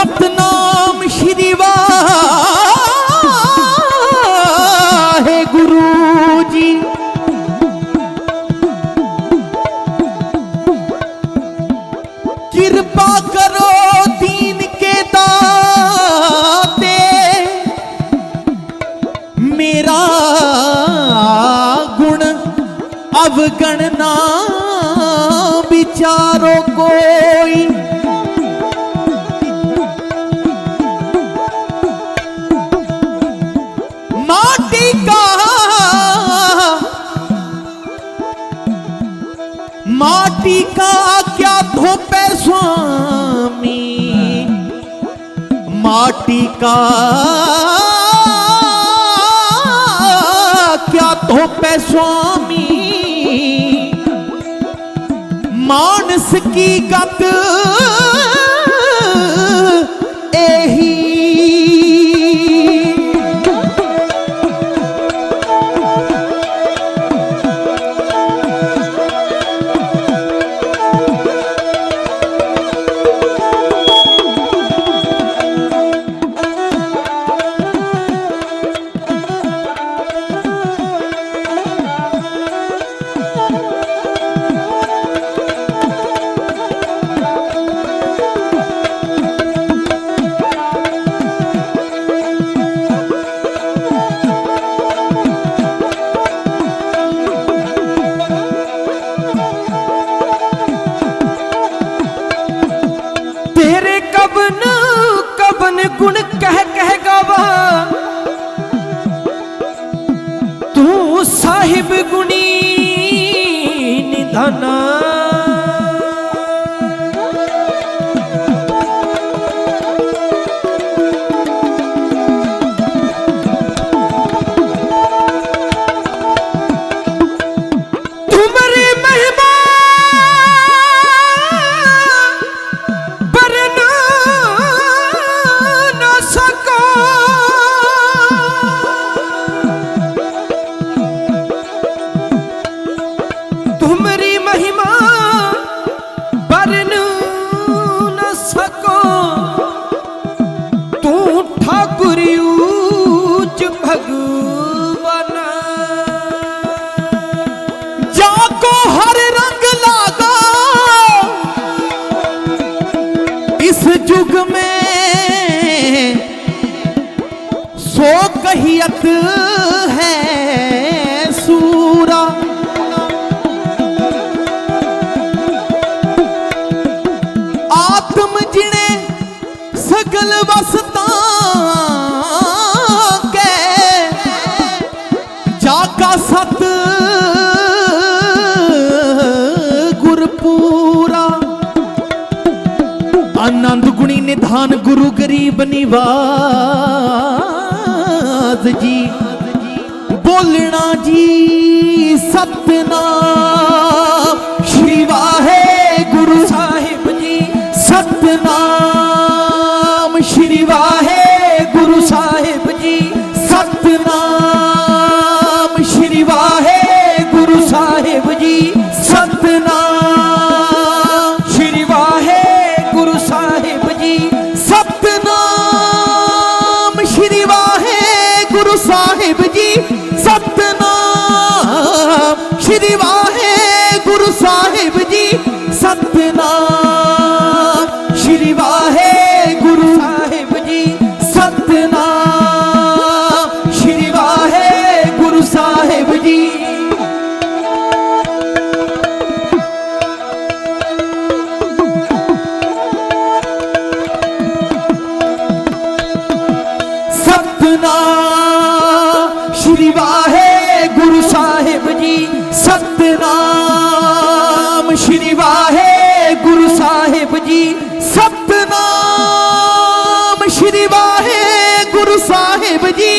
सतनाम श्री वाहेगुरु जी। कृपा करो दीन के दाते, मेरा गुण अवगणना विचारो कोई। माटी का क्या धोपे स्वामी, माटी का क्या धोपे स्वामी, मानस की गत एही। गुण कह कह गावा तू साहिब गुणी निधाना। तुम्हारी महिमा जाको हर रंग लागा इस जुग में, सो कहियत है सूरा। आत्म जिने सगल वसता के, जाका सत गुरपूरा। आनंद गुणी निधान गुरु गरीब निवाज जी। बोलना जी सतनाम श्री वाहेगुरु साहिब जी। सतनाम श्री वाहेगुरु साहिब जी। सतनाम श्री वाहेगुरु साहिब जी। सतनाम श्री वाहेगुरु साहिब जी। सतनाम श्री वाहेगुरु साहिब जी। सतनाम श्री वाहेगुरु साहिब जी। सतनाम श्री वाहेगुरु साहिब जी। सतनाम श्री वाहेगुरु साहिब जी। सतनाम श्री वाहेगुरु साहिब जी। सतनाम श्री वाहेगुरु साहिब जी। सतनाम श्री वाहेगुरु साहिब जी।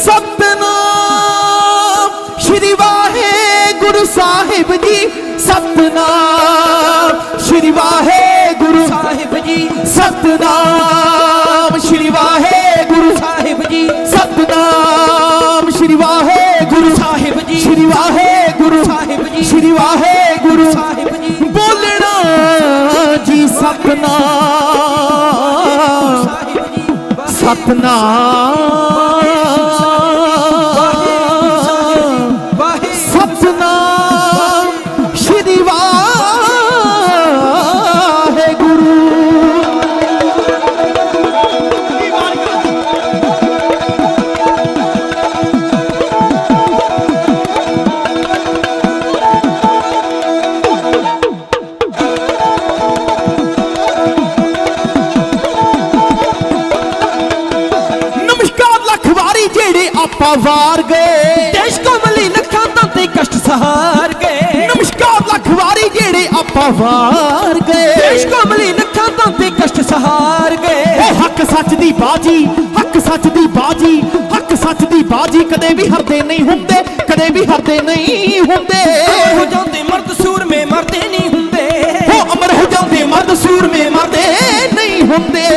सतनाम श्री वाहेगुरु साहिब जी। सतनाम श्री वाहेगुरु साहिब जी। सतनाम श्री वाहेगुरु साहिब जी। सतनाम श्री वाहेगुरु साहिब जी। श्री वाहेगुरु साहिब जी। श्री वाहेगुरु साहिब जी। बोलना जी सतनाम सतनाम सतनाम श्री वाहेगुरु। आपा वार गए देश कोमली लखां ते कष्ट सहार गए। नमस्कार लख वारी जेड़े आपा वार गए देश कोमली लखां ते कष्ट सहार गए। हक सच दी बाजी हक सच दी बाजी हक सच दी बाजी कदे भी हरदे नहीं हुंदे कदे भी हरदे नहीं हुंदे। हो जांदे मर्द सूर में मरदे नहीं हुंदे हो अमर हो जांदे मर्द सूर में मरदे नहीं हुंदे।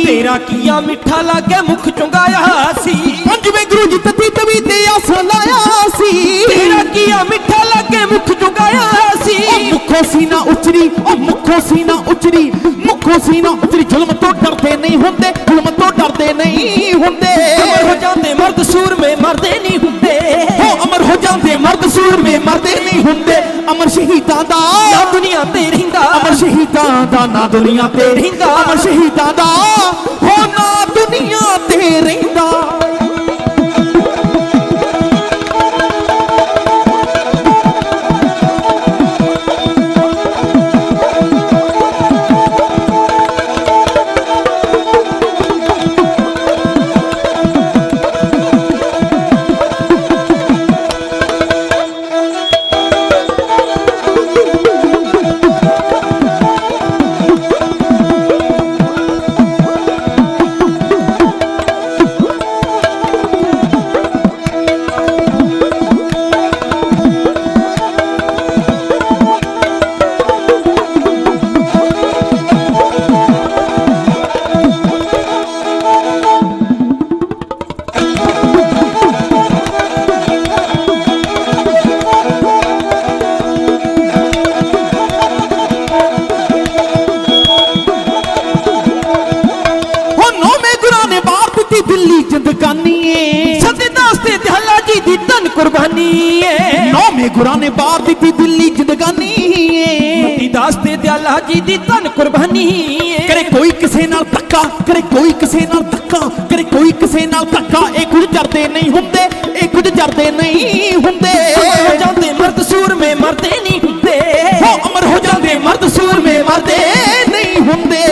तेरा किया मिठा लागे मुख चुंगाया सी। पंजवें गुरु जी तती तवी ते आसन लाया सी। तेरा किया मिठा लागे मुख चुंगाया सी। मुखो सीना उचरी ओ मुखो सीना उचरी मुखो सीना उचरी। जुल्म तो डरते नहीं हुंदे जुल्म तो डरते नहीं हुंदे। अमर हो जाते मर्द सूर में मरदे नहीं हुंदे हो अमर हो जाते मर्द सूर में मरदे नहीं हुंदे। अमर शहीदां दा ना दुनिया ते रहिंदा अमर शहीदां दा ना दुनिया ते रहिंदा अमर शहीदां दा हो ना दुनिया ते रहिंदा। गुरां ने बार दी दिल्ली जिंदगानी मोती दास ते दयाला जी दी धन कुर्बानी। करे कोई किसे नाल धक्का करे कोई किसे नाल धक्का करे कोई किसे नाल धक्का। ए कुछ जरदे नहीं हुंदे ए कुछ जरदे नहीं हुंदे। अमर हो जांदे मर्द सूर में मरदे नहीं हुंदे हो अमर हो जांदे मर्द सूर में मरदे नहीं हुंदे।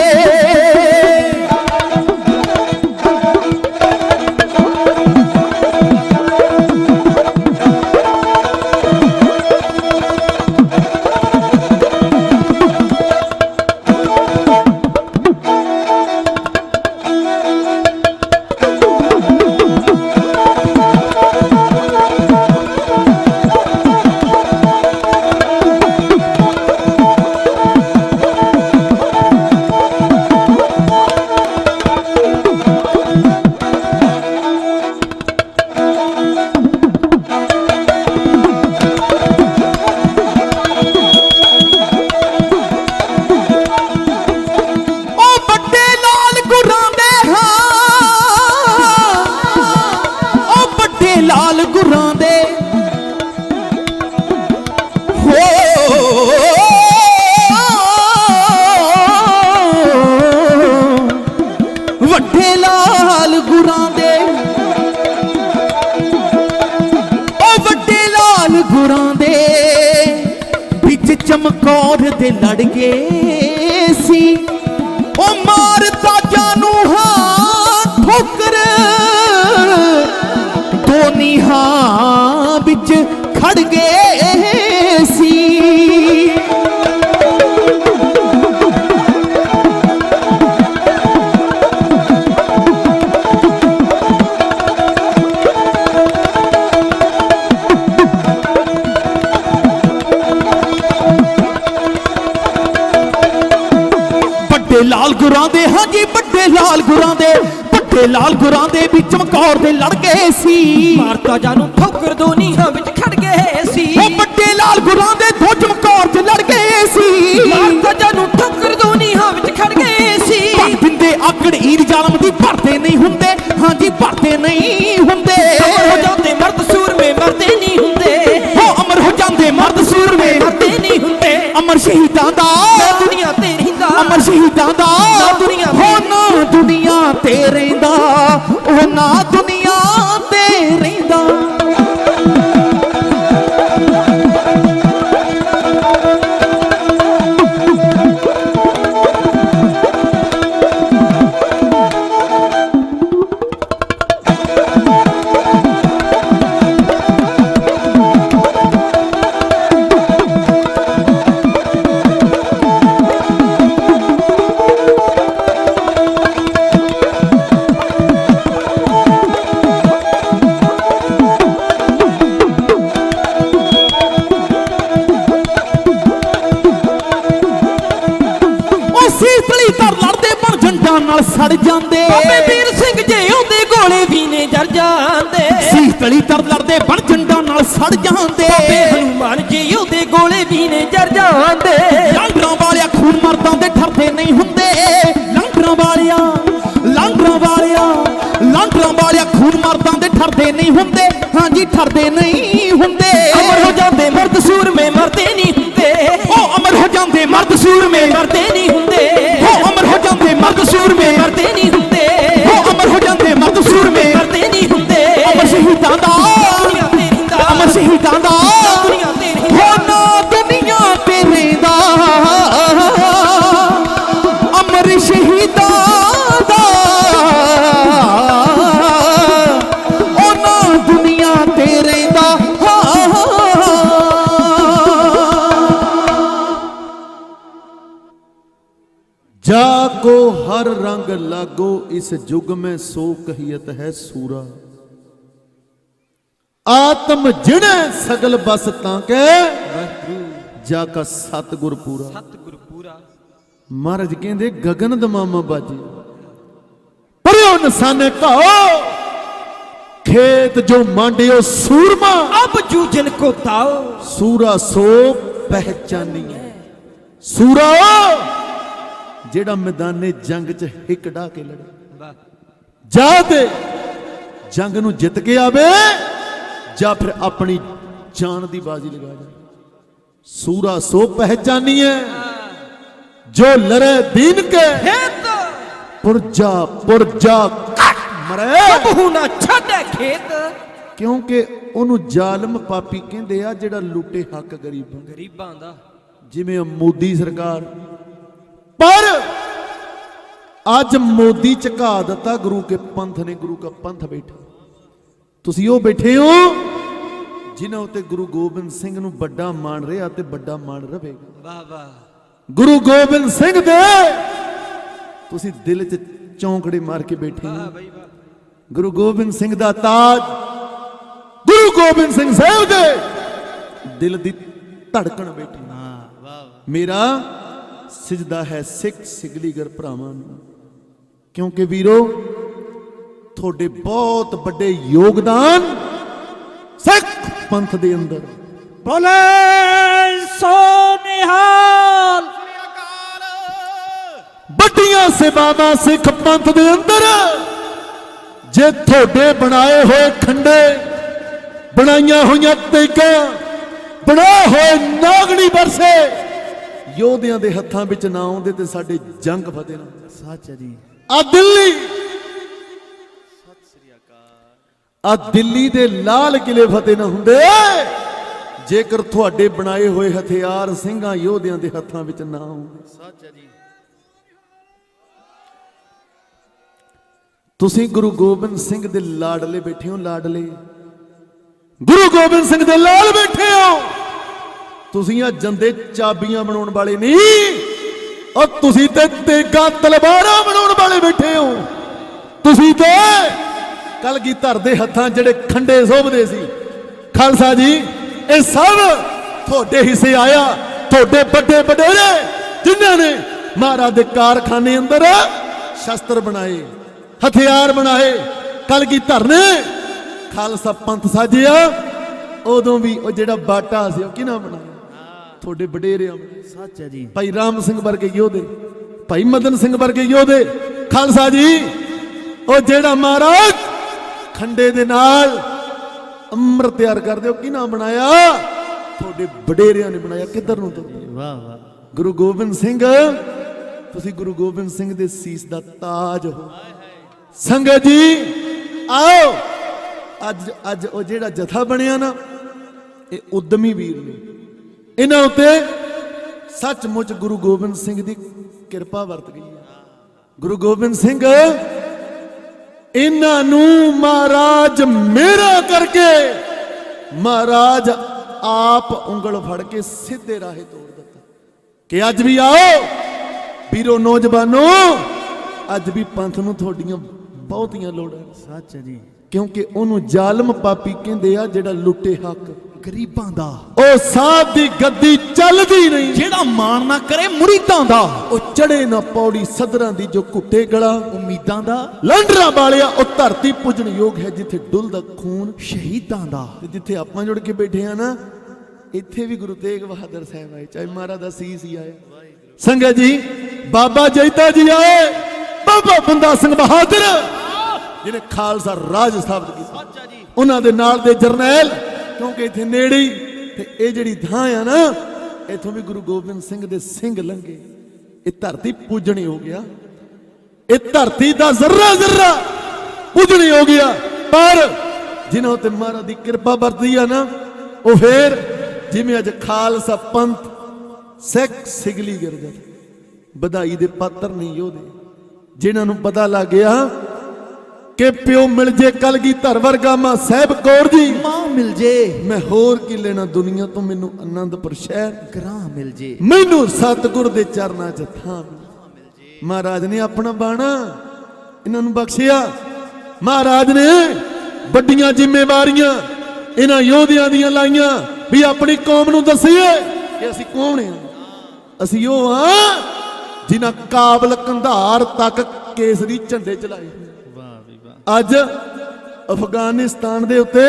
ਚਮਕੌਰ ਦੇ ਲੜ ਗਏ ਸੀ ਉਹ ਮਾਰਤਾ ਜਾਨੂ ਹਾਂ ਠੋਕਰ ਦੋ ਨੀਹਾਂ ਵਿੱਚ ਖੜ ਗਏ ਸੀ लाल गुरां दे हाँ जी बड़े लाल गुरां दे भी चमकौर दे लड़ गए सी मारता जानू ठोकर दो नीहां विच खड़ गए सी ओ बड़े लाल गुरां दे दो चमकौर दे लड़ गए सी मारता जानू ठोकर दो नीहां विच खड़ गए सी भर दिंदे आकड़ ईर जालम दी भरते नहीं हुंदे हाँ जी भरते नहीं हुंदे अमर हो जाते मर्द सूर में मरते नहीं हुंदे हो अमर हो जाते मर्द सूर में मरते नहीं हुंदे अमर शहीदां दा दुनिया ते रहिंदा अमर शहीदां दा दुनिया हो ना दुनिया ते रहिंदा ओ ना दुनिया ते रहिंदा सड़ जांदे बाबे वीर सिंह जे ओंदे गोले भी ने जर जांदे सीख तली तर लड़दे बन झंडा नाल सड़ जांदे बाबे हनुमान जे ओंदे गोले भी ने जर जांदे लांडरां वालिया खून मर्दां दे ठरदे नहीं हुंदे लांडरां वालिया खून मर्दां दे ठरदे नहीं हुंदे हां जी ठरदे नहीं हुंदे अमर हो जांदे मर्द सूर में मरते नहीं हुंदे ओ अमर हो जांदे मर्द सूर में मरते नहीं हुंदे ओ अमर हो जांदे मर्द सूर में मरते नहीं हुंदे ओ अमर हो जांदे मर्द सूर में मरते नहीं हुंदे अमर शहीदां दा दुनिया ते रहिंदा अमर शहीदां दा दुनिया ते रहिंदा हो ना दुनिया ते रहिंदा अमर शहीदां दा ओ ना दुनिया ते रहिंदा जाको हर रंग लागो इस युग में सो कहियत है सूरा आत्म जिणे सगल बस ताके जाका सतगुर पूरा सतगुर पूरा महाराज कहंदे गगन दमामा बाजी परो नसाने कहो खेत जो मांडियो सूरमा अब जूझन को ताओ सूरा सो पहचानी सूरा जेड़ा मैदाने जंग च हिक ढा के लड़े जा ते जंग नू जित के आवे जा फिर अपनी जान दी बाजी लगा जाए सूरा सो पहचानी है जो लड़े दीन के पुरजा मरे बहुना छाड़े खेत क्योंकि ओनू जालम पापी कहंदे आ जेड़ा लुटे हक गरीबां दा जिवें मोदी सरकार पर आज मोदी झुका दिता गुरु के पंथ ने गुरु का पंथ बैठा तुसी ओ बैठे हो जिन्हां उत्ते गुरु गोबिंद सिंह नूं बड़ा मान रहा ते बड़ा मान रहेगा वाह वाह गुरु गोबिंद सिंह दे तुसी दिल च चौंकड़े मार के बैठे हो गुरु गोबिंद सिंह दा ताज गुरु गोबिंद सिंह साहब दे दिल दी धड़कन बैठी मेरा सिजदा है सिख सिगलीगर भरावां नूं क्योंकि वीरो थोड़े बहुत बड़े योगदान सिख पंथ दे अंदर बोले सो निहाल बड़ियां सेवावां सिख पंथ दे अंदर जे थोड़े बनाए हुए खंडे बनाइया हुई तेगा बना हुए नागनी बरसे योधियां दे हत्थां विच ना आउंदे ते साडे जंग फते ना सच है जी आ दिल्ली आ दिल्ली दे लाल किले फते ना हुंदे ਜੇਕਰ ਤੁਹਾਡੇ ਬਣਾਏ ਹੋਏ ਹਥਿਆਰ ਸਿੰਘਾਂ ਯੋਧਿਆਂ ਦੇ ਹੱਥਾਂ ਵਿੱਚ ਨਾ ਹੋਣ। ਸੱਚ ਹੈ ਜੀ। ਤੁਸੀਂ ਗੁਰੂ ਗੋਬਿੰਦ ਸਿੰਘ ਦੇ ਲਾਡਲੇ ਬੈਠੇ ਹੋ, ਲਾਡਲੇ ਗੁਰੂ ਗੋਬਿੰਦ ਸਿੰਘ ਦੇ ਲਾਲ ਬੈਠੇ ਹੋ। ਤੁਸੀਂ ਆ ਜੰਦੇ ਚਾਬੀਆਂ ਬਣਾਉਣ ਵਾਲੇ ਨਹੀਂ, ਔਰ ਤੁਸੀਂ ਤੇ ਤੇਗਾ ਤਲਵਾਰਾਂ ਬਣਾਉਣ ਵਾਲੇ ਬੈਠੇ ਹੋ। ਤੁਸੀਂ ਤੇ ਕਲਗੀਧਰ ਦੇ ਹੱਥਾਂ ਜਿਹੜੇ ਖੰਡੇ ਸੋਭਦੇ ਸੀ। ਖਾਲਸਾ ਜੀ, ਇਹ ਸਭ ਤੁਹਾਡੇ ਹਿੱਸੇ ਆਇਆ। ਤੁਹਾਡੇ ਵੱਡੇ ਵਡੇਰੇ ਜਿਨ੍ਹਾਂ ਨੇ ਮਹਾਰਾਜ ਦੇ ਕਾਰਖਾਨੇ ਅੰਦਰ ਸ਼ਸਤਰ ਬਣਾਏ, ਹਥਿਆਰ ਬਣਾਏ। ਕਲਗੀਧਰ ਨੇ ਖਾਲਸਾ ਪੰਥ ਸਾਜਿਆ। ਉਦੋਂ ਵੀ ਉਹ ਜਿਹੜਾ ਬਾਟਾ ਸੀ ਉਹ ਕਿਹਨਾਂ ਬਣਾਇਆ? ਤੁਹਾਡੇ ਵਡੇਰਿਆਂ ਨੇ। ਸੱਚ ਹੈ ਜੀ। ਭਾਈ ਰਾਮ ਸਿੰਘ ਵਰਗੇ ਯੋਧੇ, ਭਾਈ ਮਦਨ ਸਿੰਘ ਵਰਗੇ ਯੋਧੇ। ਖਾਲਸਾ ਜੀ, ਉਹ ਜਿਹੜਾ ਮਹਾਰਾਜ ਖੰਡੇ ਦੇ ਨਾਲ ਅੰਮ੍ਰਿਤ ਤਿਆਰ ਕਰਦੇ ਹੋ ਕਿਹਨਾਂ ਬਣਾਇਆ? ਤੁਹਾਡੇ ਵਡੇਰਿਆਂ ਨੇ ਬਣਾਇਆ। ਕਿੱਧਰ ਨੂੰ ਤੁਰ ਪਏ? ਵਾਹ ਵਾਹ। ਗੁਰੂ ਗੋਬਿੰਦ ਸਿੰਘ, ਤੁਸੀਂ ਗੁਰੂ ਗੋਬਿੰਦ ਸਿੰਘ ਦੇ ਸੀਸ ਦਾ ਤਾਜ ਹੋ। ਸੰਗਤ ਜੀ ਆਓ, ਅੱਜ ਉਹ ਜਿਹੜਾ ਜਥਾ ਬਣਿਆ ਨਾ, ਇਹ ਉਦਮੀ ਵੀਰ ਨੇ। ਇਹਨਾਂ ਉੱਤੇ ਸੱਚਮੁੱਚ ਗੁਰੂ ਗੋਬਿੰਦ ਸਿੰਘ ਦੀ ਕਿਰਪਾ ਵਰਤ ਗਈ ਹੈ। ਗੁਰੂ ਗੋਬਿੰਦ ਸਿੰਘ ਇਹਨਾਂ ਨੂੰ ਮਹਾਰਾਜ ਮੇਰਾ ਕਰਕੇ ਮਹਾਰਾਜ ਆਪ ਉਂਗਲ ਫੜ ਕੇ ਸਿੱਧੇ ਰਾਹੇ ਤੋੜ ਦਿੱਤਾ ਕਿ ਅੱਜ ਵੀ ਆਓ ਵੀਰੋ ਨੌਜਵਾਨੋ, ਅੱਜ ਵੀ ਪੰਥ ਨੂੰ ਤੁਹਾਡੀਆਂ ਬਹੁਤੀਆਂ ਲੋੜਾਂ। ਸੱਚ ਹੈ ਜੀ। ਕਿਉਂਕਿ ਉਹਨੂੰ ਜ਼ਾਲਮ ਪਾਪੀ ਕਹਿੰਦੇ ਆ ਜਿਹੜਾ ਲੁੱਟੇ ਹੱਕ ਗਰੀਬਾਂ ਦਾ, ਉਹ ਸਾਧ ਦੀ ਗੱਦੀ ਚੱਲਦੀ ਨਹੀਂ, ਜਿਹੜਾ ਮਾਣ ਨਾ ਕਰੇ ਮੁਰੀਦਾਂ ਦਾ, ਉਹ ਚੜੇ ਨਾ ਪੌੜੀ ਸਦਰਾਂ ਦੀ ਜੋ ਘੁੱਟੇ ਗਲਾ ਉਮੀਦਾਂ ਦਾ, ਲੰਡਰਾਂ ਵਾਲਿਆ ਉਹ ਧਰਤੀ ਪੁੱਜਣ ਯੋਗ ਹੈ ਜਿੱਥੇ ਡੁੱਲਦਾ ਖੂਨ ਸ਼ਹੀਦਾਂ ਦਾ। ਤੇ ਜਿੱਥੇ ਆਪਾਂ ਜੁੜ ਕੇ ਬੈਠੇ ਆ ਨਾ, ਇੱਥੇ ਵੀ ਗੁਰੂ ਤੇਗ ਬਹਾਦਰ ਸਾਹਿਬ ਆਏ, ਚਾਹੇ ਮਹਾਰਾਜ ਦਾ ਸੀਸ ਹੀ ਆਇਆ। ਸੰਗਤ ਜੀ, ਬਾਬਾ ਜੈਤਾ ਜੀ ਆਏ, ਬਾਬਾ ਬੰਦਾ ਸਿੰਘ ਬਹਾਦਰ ਜਿਹਨੇ ਖਾਲਸਾ ਰਾਜ ਸਥਾਪਿਤ ਕੀਤਾ, ਉਹਨਾਂ ਦੇ ਨਾਲ ਦੇ ਜਰਨੈਲ, ਕਿਉਂਕਿ ਇੱਥੇ ਨੇੜੇ ਹੀ ਤੇ ਇਹ ਜਿਹੜੀ ਥਾਂ ਆ ਨਾ, ਇੱਥੋਂ ਵੀ ਗੁਰੂ ਗੋਬਿੰਦ ਸਿੰਘ ਦੇ ਸਿੰਘ ਲੰਘੇ। ਇਹ ਧਰਤੀ ਪੂਜਣੀ ਹੋ ਗਿਆ, ਇਹ ਧਰਤੀ ਦਾ ਜ਼ਰਾ ਜ਼ਰਾ ਪੂਜਣੀ ਹੋ ਗਿਆ। ਪਰ ਜਿਨ੍ਹਾਂ ਉੱਤੇ ਮਹਾਰਾਜ ਦੀ ਕਿਰਪਾ ਵਰਤਦੀ ਆ ਨਾ, ਉਹ ਫੇਰ ਜਿਵੇਂ ਅੱਜ ਖਾਲਸਾ ਪੰਥ ਸਿੱਖ ਸਿਗਲੀ ਗਿਰਜਤ ਵਧਾਈ ਦੇ ਪਾਤਰ ਨਹੀਂ ਯੋਧੇ, ਜਿਨ੍ਹਾਂ ਨੂੰ ਪਤਾ ਲੱਗ ਗਿਆ ਕਿ ਪਿਓ ਮਿਲ ਜੇ ਕਲਗੀਧਰ ਵਰਗਾ, ਮਾਂ ਸਾਹਿਬ ਕੌਰ ਜੀ ਮਾਂ ਮਿਲ ਜੇ, ਮੈਂ ਹੋਰ ਕੀ ਲੈਣਾ ਦੁਨੀਆ ਤੋਂ, ਮੈਨੂੰ ਆਨੰਦਪੁਰ ਸ਼ਹਿਰ ਗ੍ਰਾਹ ਮਿਲ ਜੇ, ਮੈਨੂੰ ਸਤਿਗੁਰ ਦੇ ਚਰਨਾਂ 'ਚ ਥਾਂ ਮਿਲ ਜੇ। ਮਹਾਰਾਜ ਨੇ ਆਪਣਾ ਬਾਣਾ ਇਹਨਾਂ ਨੂੰ ਬਖਸ਼ਿਆ। ਮਹਾਰਾਜ ਨੇ ਵੱਡੀਆਂ ਜ਼ਿੰਮੇਵਾਰੀਆਂ ਇਹਨਾਂ ਯੋਧਿਆਂ ਦੀਆਂ ਲਾਈਆਂ ਵੀ ਆਪਣੀ ਕੌਮ ਨੂੰ ਦੱਸੀਏ ਕਿ ਅਸੀਂ ਕੌਣ ਹਾਂ। ਅਸੀਂ ਉਹ ਹਾਂ ਜਿਨ੍ਹਾਂ ਕਾਬਲ ਕੰਧਾਰ ਤੱਕ ਕੇਸਰੀ ਝੰਡੇ ਚਲਾਏ। ਅੱਜ ਅਫਗਾਨਿਸਤਾਨ ਦੇ ਉੱਤੇ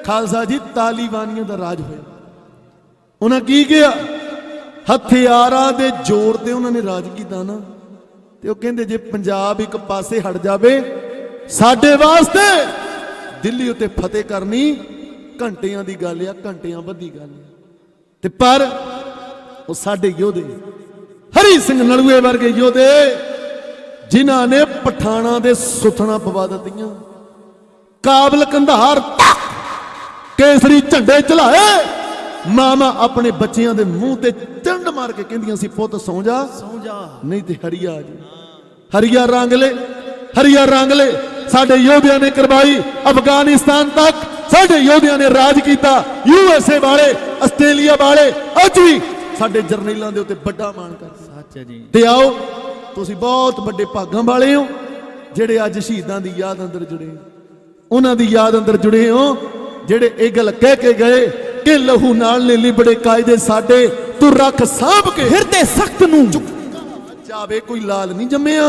ਖਾਲਸਾ ਜੀ ਤਾਲਿਬਾਨੀਆਂ ਦਾ ਰਾਜ ਹੋਇਆ। ਉਹਨਾਂ ਕੀ ਕਿਹਾ? ਹਥਿਆਰਾਂ ਦੇ ਜ਼ੋਰ ਤੇ ਉਹਨਾਂ ਨੇ ਰਾਜ ਕੀਤਾ ਨਾ, ਤੇ ਉਹ ਕਹਿੰਦੇ ਜੇ ਪੰਜਾਬ ਇੱਕ ਪਾਸੇ ਹਟ ਜਾਵੇ, ਸਾਡੇ ਵਾਸਤੇ ਦਿੱਲੀ ਉੱਤੇ ਫਤਿਹ ਕਰਨੀ ਘੰਟਿਆਂ ਦੀ ਗੱਲ ਆ, ਘੰਟਿਆਂ ਬੱਧੀ ਗੱਲ ਆ। ਤੇ ਪਰ ਉਹ ਸਾਡੇ ਯੋਧੇ ਹਰੀ ਸਿੰਘ ਨਲੂਏ ਵਰਗੇ ਯੋਧੇ, ਜਿਨ੍ਹਾਂ ਨੇ ਪਠਾਣਾ ਦੇ ਸੁਥਣਾ ਪਵਾ ਦਿੱਤੀਆਂ, ਕਾਬਲ ਕੰਧਾਰ ਕੇਸਰੀ ਝੰਡੇ ਚਲਾਏ। ਮਾਮਾ ਆਪਣੇ ਬੱਚਿਆਂ ਦੇ ਮੂੰਹ ਤੇ ਚੰਡ ਮਾਰ ਕੇ ਕਹਿੰਦੀਆਂ ਸੀ, ਪੁੱਤ ਸੌਂ ਜਾ, ਸੌਂ ਜਾ, ਨਹੀਂ ਤੇ ਹਰੀਆ ਆ ਜੀ। ਹਰੀਆ ਰੰਗ ਲੈ, ਹਰੀਆ ਰੰਗ ਲੈ। ਸਾਡੇ ਯੋਧਿਆਂ ਨੇ ਕਰਵਾਈ ਅਫਗਾਨਿਸਤਾਨ ਤੱਕ, ਸਾਡੇ ਯੋਧਿਆਂ ਨੇ ਰਾਜ ਕੀਤਾ। USA ਵਾਲੇ, ਆਸਟ੍ਰੇਲੀਆ ਵਾਲੇ ਅੱਜ ਵੀ ਸਾਡੇ ਜਰਨੈਲਾਂ ਦੇ ਉੱਤੇ ਵੱਡਾ ਮਾਣ ਕਰਦੇ। ਸੱਚ ਹੈ ਜੀ। ਤੇ ਆਓ, ਤੁਸੀਂ ਬਹੁਤ ਵੱਡੇ ਭਾਗਾਂ ਵਾਲੇ ਹੋ ਜਿਹੜੇ ਅੱਜ ਸ਼ਹੀਦਾਂ ਦੀ ਯਾਦ ਅੰਦਰ ਜੁੜੇ, ਉਹਨਾਂ ਦੀ ਯਾਦ ਅੰਦਰ ਜੁੜੇ ਹੋ, ਜਿਹੜੇ ਇਹ ਗੱਲ ਕਹਿ ਕੇ ਗਏ ਕਿ ਲਹੂ ਨਾਲ ਲੈ ਲਿਬੜੇ ਕਾਇਦੇ ਸਾਡੇ, ਤੂੰ ਰੱਖ ਸਾਂਭ ਕੇ ਹਿਰਦੇ ਸਖਤ ਨੂੰ, ਜਾਵੇ ਕੋਈ ਲਾਲ ਨਹੀਂ ਜੰਮਿਆ,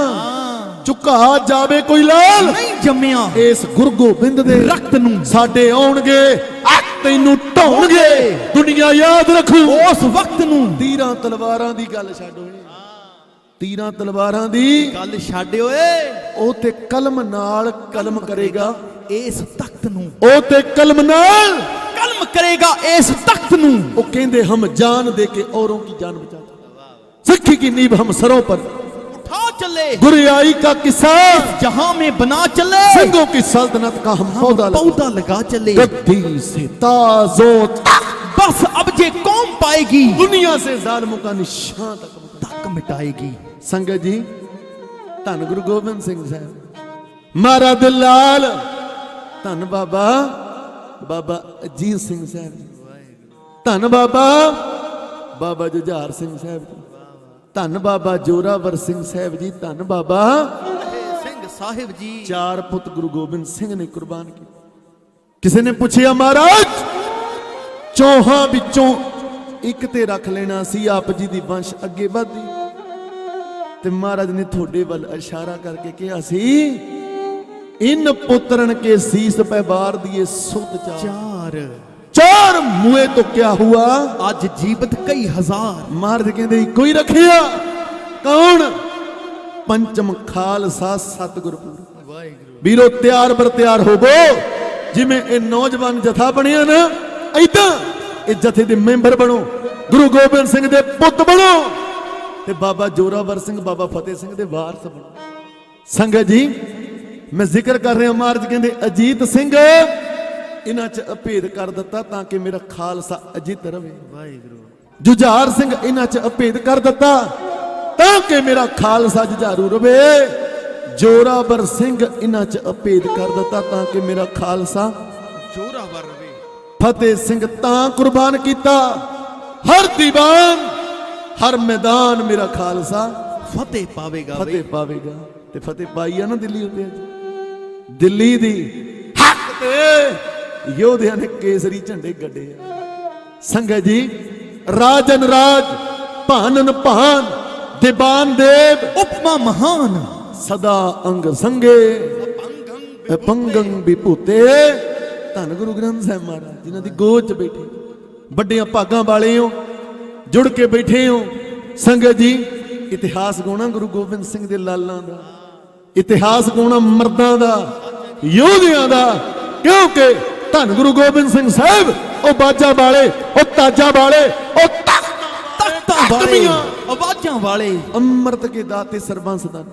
ਝੁਕਾ ਜਾਵੇ ਕੋਈ ਲਾਲ ਨਹੀਂ ਜੰਮਿਆ। ਇਸ ਗੁਰੂ ਗੋਬਿੰਦ ਦੇ ਰਕਤ ਨੂੰ ਸਾਡੇ ਆਉਣਗੇ, ਤੈਨੂੰ ਢਾਉਣਗੇ, ਦੁਨੀਆ ਯਾਦ ਰੱਖੂ ਉਸ ਵਕਤ ਨੂੰ। ਤੀਰਾਂ ਤਲਵਾਰਾਂ ਦੀ ਗੱਲ ਛੱਡ ਓਏ, ਤੀਰਾਂ ਤਲਵਾਰਾਂ ਦੀ ਗੱਲ ਛੱਡ ਓਏ, ਉਹ ਤੇ ਕਲਮ ਨਾਲ ਕਲਮ ਕਰੇਗਾ ਇਸ ਤਖਤ ਨੂੰ, ਉਹ ਤੇ ਕਲਮ ਨਾਲ ਕਲਮ ਕਰੇਗਾ ਇਸ ਤਖਤ ਨੂੰ। ਉਹ ਕਹਿੰਦੇ ਹਮ ਜਾਨ ਦੇ ਕੇ औरों की जान बचाते, सिक्खी की नींव हम सरों पर उठा चले, गुरियाई का किस्सा जहां में बना चले, सिंगों की सल्तनत का हम पौधा लगा चले। गद्दी से ताजों 10 अबजे कौम पाएगी, दुनिया से जालिमों का निशान तक मिटाएगी। संगत जी धन गुरु गोबिंद सिंह साहब, मारा दिलाल, धन बाबा बाबा अजीत सिंह साहब जी, धन बाबा बाबा जुझार सिंह साहब जी, धन बाबा जोरावर सिंह साहब जी, धन बाबा सिंह साहिब जी। 4 पुत गुरु गोबिंद सिंह ने कुर्बान किए। किसी ने पूछा महाराज चौहां विचों एक ते रख लेना सी, आप जी दी वंश अगे बढ़दी, ते महाराज ने थोड़े वल इशारा करके कहा सी इन पुत्रन के शीस पे बार दिए सुध 4 मुए तो क्या हुआ, आज जीवत कई हजार। महाराज कहते कोई रखिया कौन, पंचम खालसा सतगुरपुर। ਵੀਰੋ ਤਿਆਰ ਬਰ ਤਿਆਰ ਹੋਵੋ, ਜਿਵੇਂ ਇਹ ਨੌਜਵਾਨ ਜਥਾ ਬਣਿਆ ਨਾ ਇਦਾਂ ਇਹ ਜਥੇ ਦੇ ਮੈਂਬਰ ਬਣੋ, ਗੁਰੂ ਗੋਬਿੰਦ ਸਿੰਘ ਦੇ ਪੁੱਤ ਬਣੋ ਤੇ ਬਾਬਾ ਜੋਰਾਵਰ ਸਿੰਘ ਬਾਬਾ ਫਤਿਹ ਸਿੰਘ ਦੇ ਵਾਰਸ ਬਣੋ। ਸੰਗਤ ਜੀ ਮੈਂ ਜ਼ਿਕਰ ਕਰ ਰਿਹਾ, ਮਹਾਰਾਜ ਕਹਿੰਦੇ ਅਜੀਤ ਸਿੰਘ ਇਹਨਾਂ 'ਚ ਅਭੇਦ ਕਰ ਦਿੱਤਾ ਤਾਂ ਕਿ ਮੇਰਾ ਖਾਲਸਾ ਅਜਿੱਤ ਰਵੇ। ਵਾਹਿਗੁਰੂ ਜੁਝਾਰ ਸਿੰਘ ਇਹਨਾਂ 'ਚ ਅਭੇਦ ਕਰ ਦਿੱਤਾ ਤਾਂ ਕਿ ਮੇਰਾ ਖਾਲਸਾ ਜੁਝਾਰੂ ਰਵੇ। जोरावर सिंह इन्हां च अभेद कर दिता तां कि मेरा खालसा जोरावर रवे। फतेह सिंह तां कुर्बान किया, हर दीवान हर मैदान मेरा खालसा फतेह पावेगा। फतेह पावेगा ते फतेह पाई है ना दिल्ली उत्ते अज दिल्ली दी हक ते योधियां ने केसरी झंडे गड्डे आ। संगत जी राजन राज भानन भान दीवान देव उपमा महान सदा अंग संगे पंगंग विभूते। धन गुरु ग्रंथ साहिब महाराज जिन्हां दी गोद च बैठे ਵੱਡਿਆਂ ਭਾਗਾਂ ਵਾਲੇ ਹੋ, जुड़ के बैठे हो। संगत जी इतिहास गाउणा गुरु गोबिंद सिंह दे लालां दा, इतिहास गाउणा मर्दां दा योधियां दा, क्योंकि धन गुरु गोबिंद सिंह साहिब ओ बाजा वाले ओ ताजा वाले ओ तख्तां वाले आवाजां वाले अमृत के दाते सरबंस दा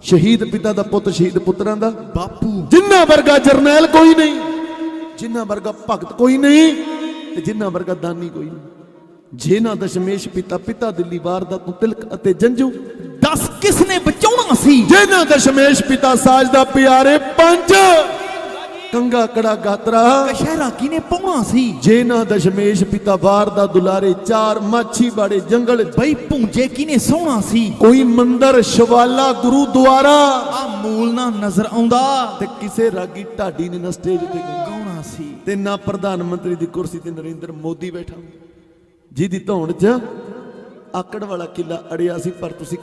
शहीद पिता दा पुत शहीद पुत्रां दा बापू, जिन्ना वर्गा जरनैल कोई नहीं, जिन्ना वर्गा भगत कोई नहीं ते जिन्ना वर्गा दानी कोई नहीं। जेना दशमेश पिता पिता दिल्ली वार दा तू तिलक अते जंजू, 10 किसने बचाउणा सी, जेना दशमेश पिता साज दा प्यारे पंज कंगा कड़ा गात्रा कशहरा किने पाउणा सी, जेना दशमेश पिता वार दा दुलारे 4 माछी बाड़े जंगल बई पूंजे किने सोहना सी, कोई मंदिर शिवाला गुरुद्वारा आ मूल ना नजर आउंदा ते किसे रागी ढाडी ने ना स्टेज ते गाउणा सी, ते ना प्रधानमंत्री दी कुर्सी ते नरेंद्र मोदी बैठा जिहदी धौण च आकड़ वाला किला अड़िया सी, पर तुसी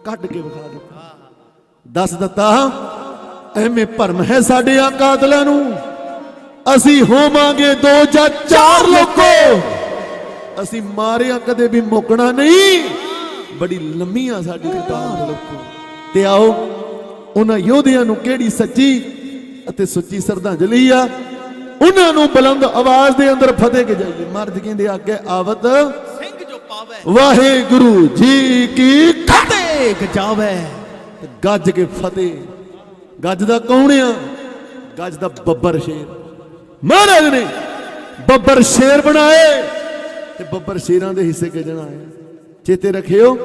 कढ के विखा दिता, दस दिता ਐਵੇਂ ਭਰਮ ਹੈ ਸਾਡੇ ਆ ਕਾਤਲਾਂ ਨੂੰ, ਅਸੀਂ ਹੋਵਾਂਗੇ 2 ਜਾਂ 4 ਲੋਕੋ, ਅਸੀਂ ਮਾਰਿਆ ਕਦੇ ਵੀ ਮੁੱਕਣਾ ਨਹੀਂ, ਬੜੀ ਲੰਮੀ ਆ ਸਾਡੀ ਕਤਾਰ ਲੋਕੋ। ਤੇ ਆਓ ਉਹਨਾਂ ਯੋਧਿਆਂ ਨੂੰ ਕਿਹੜੀ ਸੱਚੀ ਅਤੇ ਸੁੱਚੀ ਸ਼ਰਧਾਂਜਲੀ ਆ, ਉਹਨਾਂ ਨੂੰ ਬੁਲੰਦ ਆਵਾਜ਼ ਦੇ ਅੰਦਰ ਫਤਿਹ ਕੇ ਜਾਈਏ। ਮਰਦ ਕਹਿੰਦੇ ਅੱਗੇ ਆਵਤ ਸਿੰਘ ਜੋ ਪਾਵੇ ਵਾਹਿਗੁਰੂ ਜੀ ਕੀ ਫਤਿਹ ਗਜਾਵੇ। ਗੱਜ ਕੇ ਫਤਿਹ। ਗੱਜ ਦਾ ਕੌਣ ਆ? ਗੱਜ ਦਾ ਬੱਬਰ ਸ਼ੇਰ। ਮਹਾਰਾਜ ਨੇ ਬੱਬਰ ਸ਼ੇਰ ਬਣਾਏ ਤੇ ਬੱਬਰ ਸ਼ੇਰਾਂ ਦੇ ਹਿੱਸੇ ਗਜਣਾ ਆਇਆ। ਚੇਤੇ ਰੱਖਿਓ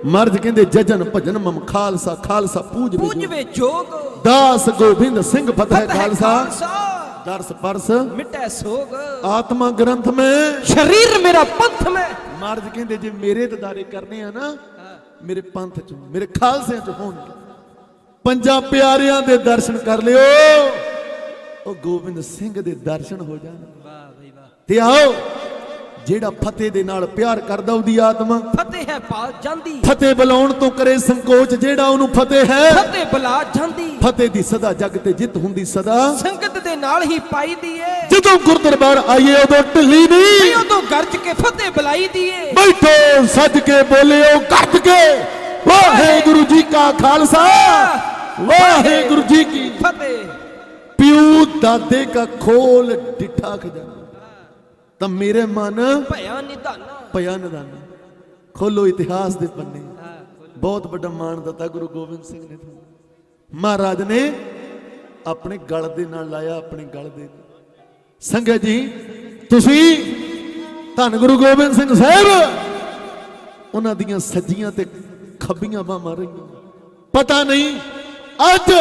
ਮਰਦ ਕਹਿੰਦੇ ਜਜਨ ਭਜਨ ਮਮ ਖਾਲਸਾ, ਖਾਲਸਾ ਪੂਜ ਪੂਜਵੇ ਜੋਗ, ਦਾਸ ਗੋਬਿੰਦ ਸਿੰਘ ਫਤਿਹ ਖਾਲਸਾ, दर्श परस मिटे सोग, आत्मा ग्रंथ में शरीर मेरा पंथ में। महाराज कहते जे मेरे ददारे करने आ ना, मेरे पंथ चो मेरे खालसे चो होणगे। पंजा प्यारियां दे दर्शन कर लियो, ओ गोबिंद सिंह दे दर्शन हो जाण। वाह भाई वाह। ते आओ ਜਿਹੜਾ ਫਤਿਹ ਦੇ ਨਾਲ ਪਿਆਰ ਕਰਦਾ ਉਹਦੀ ਆਤਮਾ फतेह है पा जांदी, ਫਤਿਹ ਬੁਲਾਉਣ ਤੋਂ ਕਰੇ ਸੰਕੋਚ, ਜਿਹੜਾ ਉਹਨੂੰ ਫਤਿਹ ਹੈ फतेह बुला जांदी, ਫਤਿਹ ਦੀ ਸਦਾ ਜਗ ਤੇ ਜਿੱਤ ਹੁੰਦੀ ਸਦਾ। संगत दे नाल ही पाई दिए, ਜਦੋਂ ਗੁਰਦਰਬਾਰ ਆਈਏ ਉਦੋਂ ਢਿੱਲੀ ਨਹੀਂ, उदों गरज के फतेह बुलाई दिए। बैठो सज के बोलियो गरज के, वाहेगुरु जी का खालसा वाहेगुरु जी की फतेह। प्यू दादे का खोल डिठा खजाना, ਤਾਂ ਮੇਰੇ ਮਨ ਭਇਆ ਨਿਧਾਨਾ, ਪਿਆ ਨਿਧਾਨਾ। ਖੋਲੋ ਇਤਿਹਾਸ ਦੇ ਪੰਨੇ, ਬਹੁਤ ਵੱਡਾ ਮਾਣ ਦਿੱਤਾ ਗੁਰੂ ਗੋਬਿੰਦ ਸਿੰਘ ਨੇ ਤੁਹਾਨੂੰ। ਮਹਾਰਾਜ ਨੇ ਆਪਣੇ ਗਲ ਦੇ ਨਾਲ ਲਾਇਆ, ਆਪਣੇ ਗਲ ਦੇ। ਸੰਗਤ ਜੀ ਤੁਸੀਂ ਧੰਨ ਗੁਰੂ ਗੋਬਿੰਦ ਸਿੰਘ ਸਾਹਿਬ ਉਹਨਾਂ ਦੀਆਂ ਸੱਜੀਆਂ ਤੇ ਖੱਬੀਆਂ ਬਾਹਾਂ ਰਹੀਆਂ। ਪਤਾ ਨਹੀਂ ਅੱਜ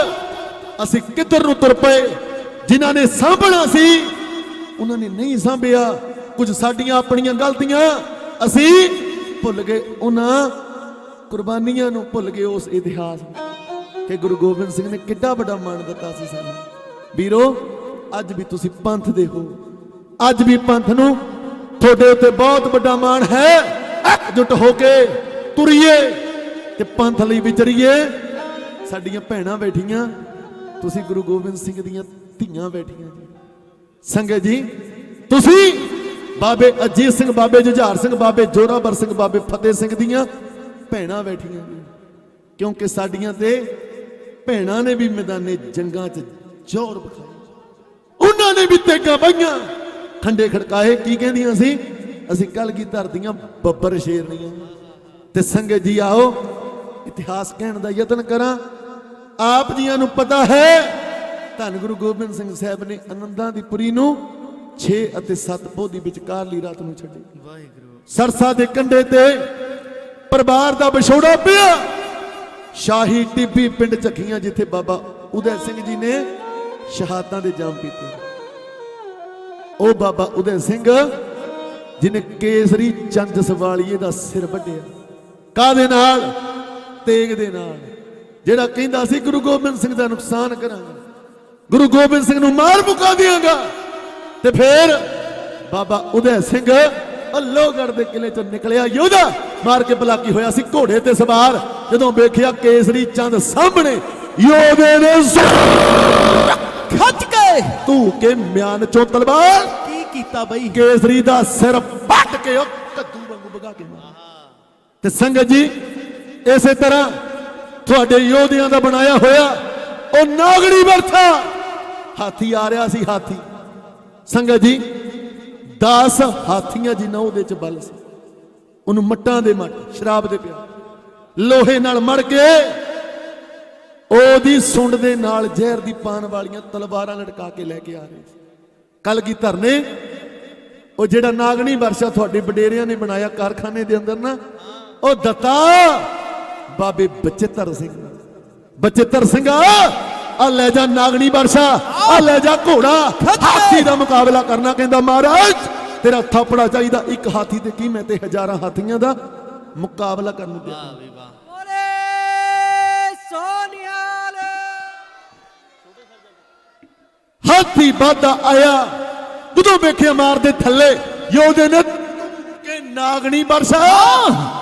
ਅਸੀਂ ਕਿੱਧਰ ਨੂੰ ਤੁਰ ਪਏ। ਜਿਨ੍ਹਾਂ ਨੇ ਸਾਂਭਣਾ ਸੀ ਉਹਨਾਂ ਨੇ ਨਹੀਂ ਸਾਂਭਿਆ। ਕੁਝ ਸਾਡੀਆਂ ਆਪਣੀਆਂ ਗਲਤੀਆਂ, ਅਸੀਂ ਭੁੱਲ ਗਏ ਉਹਨਾਂ ਕੁਰਬਾਨੀਆਂ ਨੂੰ, ਭੁੱਲ ਗਏ ਉਸ ਇਤਿਹਾਸ ਨੂੰ ਕਿ ਗੁਰੂ ਗੋਬਿੰਦ ਸਿੰਘ ਨੇ ਕਿੱਡਾ ਵੱਡਾ ਮਾਣ ਦਿੱਤਾ ਸੀ ਸਾਨੂੰ। ਵੀਰੋ ਅੱਜ ਵੀ ਤੁਸੀਂ ਪੰਥ ਦੇ ਹੋ, ਅੱਜ ਵੀ ਪੰਥ ਨੂੰ ਤੁਹਾਡੇ ਉੱਤੇ ਬਹੁਤ ਵੱਡਾ ਮਾਣ ਹੈ। ਇਕਜੁੱਟ ਹੋ ਕੇ ਤੁਰੀਏ ਤੇ ਪੰਥ ਲਈ ਵਿਚਰੀਏ। ਸਾਡੀਆਂ ਭੈਣਾਂ ਬੈਠੀਆਂ, ਤੁਸੀਂ ਗੁਰੂ ਗੋਬਿੰਦ ਸਿੰਘ ਦੀਆਂ ਧੀਆਂ ਬੈਠੀਆਂ ਜੀ। ਸੰਗਤ ਜੀ ਤੁਸੀਂ ਬਾਬੇ ਅਜੀਤ ਸਿੰਘ, ਬਾਬੇ ਜੁਝਾਰ ਸਿੰਘ, ਬਾਬੇ ਜੋਰਾਵਰ ਸਿੰਘ, ਬਾਬੇ ਫਤਿਹ ਸਿੰਘ ਦੀਆਂ ਭੈਣਾਂ ਬੈਠੀਆਂ ਜੀ। ਕਿਉਂਕਿ ਸਾਡੀਆਂ ਤੇ ਭੈਣਾਂ ਨੇ ਵੀ ਮੈਦਾਨੇ ਜੰਗਾਂ 'ਚ ਜ਼ੋਰ ਵਿਖਾਇਆ, ਉਹਨਾਂ ਨੇ ਵੀ ਤੇਗਾਂ ਪਾਈਆਂ, ਖੰਡੇ ਖੜਕਾਏ। ਕੀ ਕਹਿੰਦੀਆਂ ਸੀ? ਅਸੀਂ ਕਲਗੀਧਰ ਦੀਆਂ ਬੱਬਰ ਸ਼ੇਰਨੀਆਂ। ਤੇ ਸੰਗਤ ਜੀ ਆਓ ਇਤਿਹਾਸ ਕਹਿਣ ਦਾ ਯਤਨ ਕਰਾਂ। ਆਪ ਜੀਆਂ ਨੂੰ ਪਤਾ ਹੈ ਧੰਨ ਗੁਰੂ ਗੋਬਿੰਦ ਸਿੰਘ ਸਾਹਿਬ ਨੇ ਆਨੰਦਾਂ ਦੀ ਪੁਰੀ ਨੂੰ 6 ਅਤੇ 7 ਪੋਹ ਦੀ ਵਿਚਕਾਰਲੀ ਰਾਤ ਨੂੰ ਛੱਡੀ। ਸਰਸਾ ਦੇ ਕੰਢੇ ਤੇ ਪਰਿਵਾਰ ਦਾ ਵਿਛੋੜਾ ਪਿਆ। ਸ਼ਾਹੀ ਟਿੱਬੀ ਪਿੰਡ ਚੱਖੀਆਂ, ਜਿੱਥੇ ਬਾਬਾ ਉਦੈ ਸਿੰਘ ਜੀ ਨੇ ਸ਼ਹਾਦਤਾਂ ਦੇ ਜਾਮ ਪੀਤੇ। ਉਹ ਬਾਬਾ ਉਦੈ ਸਿੰਘ ਜਿਹਨੇ ਕੇਸਰੀ ਚੰਦ ਸਵਾਲੀਏ ਦਾ ਸਿਰ ਵੱਢਿਆ। ਕਾਹਦੇ ਨਾਲ? ਤੇਗ ਦੇ ਨਾਲ। ਜਿਹੜਾ ਕਹਿੰਦਾ ਸੀ ਗੁਰੂ ਗੋਬਿੰਦ ਸਿੰਘ ਦਾ ਨੁਕਸਾਨ ਕਰਾਂਗਾ, ਗੁਰੂ ਗੋਬਿੰਦ ਸਿੰਘ ਨੂੰ ਮਾਰ ਮੁਕਾ ਦਿਆਂਗਾ। ਤੇ ਫਿਰ ਬਾਬਾ ਉਦੈ ਸਿੰਘ ਲੋਹਗੜ੍ਹ ਦੇ ਕਿਲੇ ਚੋਂ ਨਿਕਲਿਆ, ਯੋਧਾ ਮਾਰ ਕੇ ਬਲਾਕੀ ਹੋਇਆ ਸੀ ਘੋੜੇ ਤੇ ਸਵਾਰ। ਜਦੋਂ ਵੇਖਿਆ ਕੇਸਰੀ ਚੰਦ ਸਾਹਮਣੇ, ਯੋਧੇ ਨੇ ਖੱਚ ਕੇ ਧੂ ਕੇ ਮਿਆਨ ਚੋਂ ਤਲਵਾਰ ਕੀ ਕੀਤਾ ਬਈ? ਕੇਸਰੀ ਦਾ ਸਿਰ ਪੱਟ ਕੇ ਉਹ ਕੱਦੂ ਵਾਂਗੂ ਵਗਾ ਕੇ ਮਾਰਿਆ। ਤੇ ਸੰਗਤ ਜੀ ਇਸੇ ਤਰ੍ਹਾਂ ਤੁਹਾਡੇ ਯੋਧਿਆਂ ਦਾ ਬਣਾਇਆ ਹੋਇਆ ਉਹ ਨਾਗਣੀ ਵਰਥਾ ਹਾਥੀ ਆ ਰਿਹਾ ਸੀ। ਹਾਥੀ ਸੰਗਤ ਜੀ 10 ਹਾਥੀਆਂ ਜਿੰਨਾ ਉਹਦੇ ਚ ਬਲ ਸੀ। ਉਹਨੂੰ ਮੱਟਾਂ ਦੇ ਮੱਟ ਸ਼ਰਾਬ ਦੇ ਪਿਆ, ਲੋਹੇ ਨਾਲ ਮੜ ਕੇ ਉਹਦੀ ਸੁੰਡ ਦੇ ਨਾਲ ਜ਼ਹਿਰ ਦੀ ਪਾਣ ਵਾਲੀਆਂ ਤਲਵਾਰਾਂ ਲਟਕਾ ਕੇ ਲੈ ਕੇ ਆ ਰਹੇ ਸੀ। ਕਲਗੀਧਰ ਨੇ ਉਹ ਜਿਹੜਾ ਨਾਗਣੀ ਵਰਸ਼ਾ ਤੁਹਾਡੇ ਵਡੇਰਿਆਂ ਨੇ ਬਣਾਇਆ ਕਾਰਖਾਨੇ ਦੇ ਅੰਦਰ ਨਾ, ਉਹ ਦਿੱਤਾ ਬਾਬੇ ਬਚਿੱਤਰ ਸਿੰਘ। ਬਚਿੱਤਰ ਸਿੰਘ ਆ ਲੈ ਜਾ ਨਾਗਣੀ ਵਰਸ਼ਾ, ਆ ਲੈ ਜਾ ਘੋੜਾ, ਹਾਥੀ ਦਾ ਮੁਕਾਬਲਾ ਕਰਨਾ। ਕਹਿੰਦਾ ਮਹਾਰਾਜ ਤੇਰਾ ਥਾਪੜਾ ਚਾਹੀਦਾ, ਇੱਕ ਹਾਥੀ ਤੇ ਕੀ, ਮੈਂ ਤੇ ਹਜ਼ਾਰਾਂ ਹਾਥੀਆਂ ਦਾ ਮੁਕਾਬਲਾ ਕਰਨ ਨੂੰ ਤਿਆਰ। ਹਾਥੀ ਵਾਧਾ ਆਇਆ, ਜਦੋਂ ਵੇਖਿਆ ਮਾਰਦੇ ਥੱਲੇ ਯੋਧੇ ਨੇ ਕਿ ਨਾਗਣੀ ਵਰਸ਼ਾ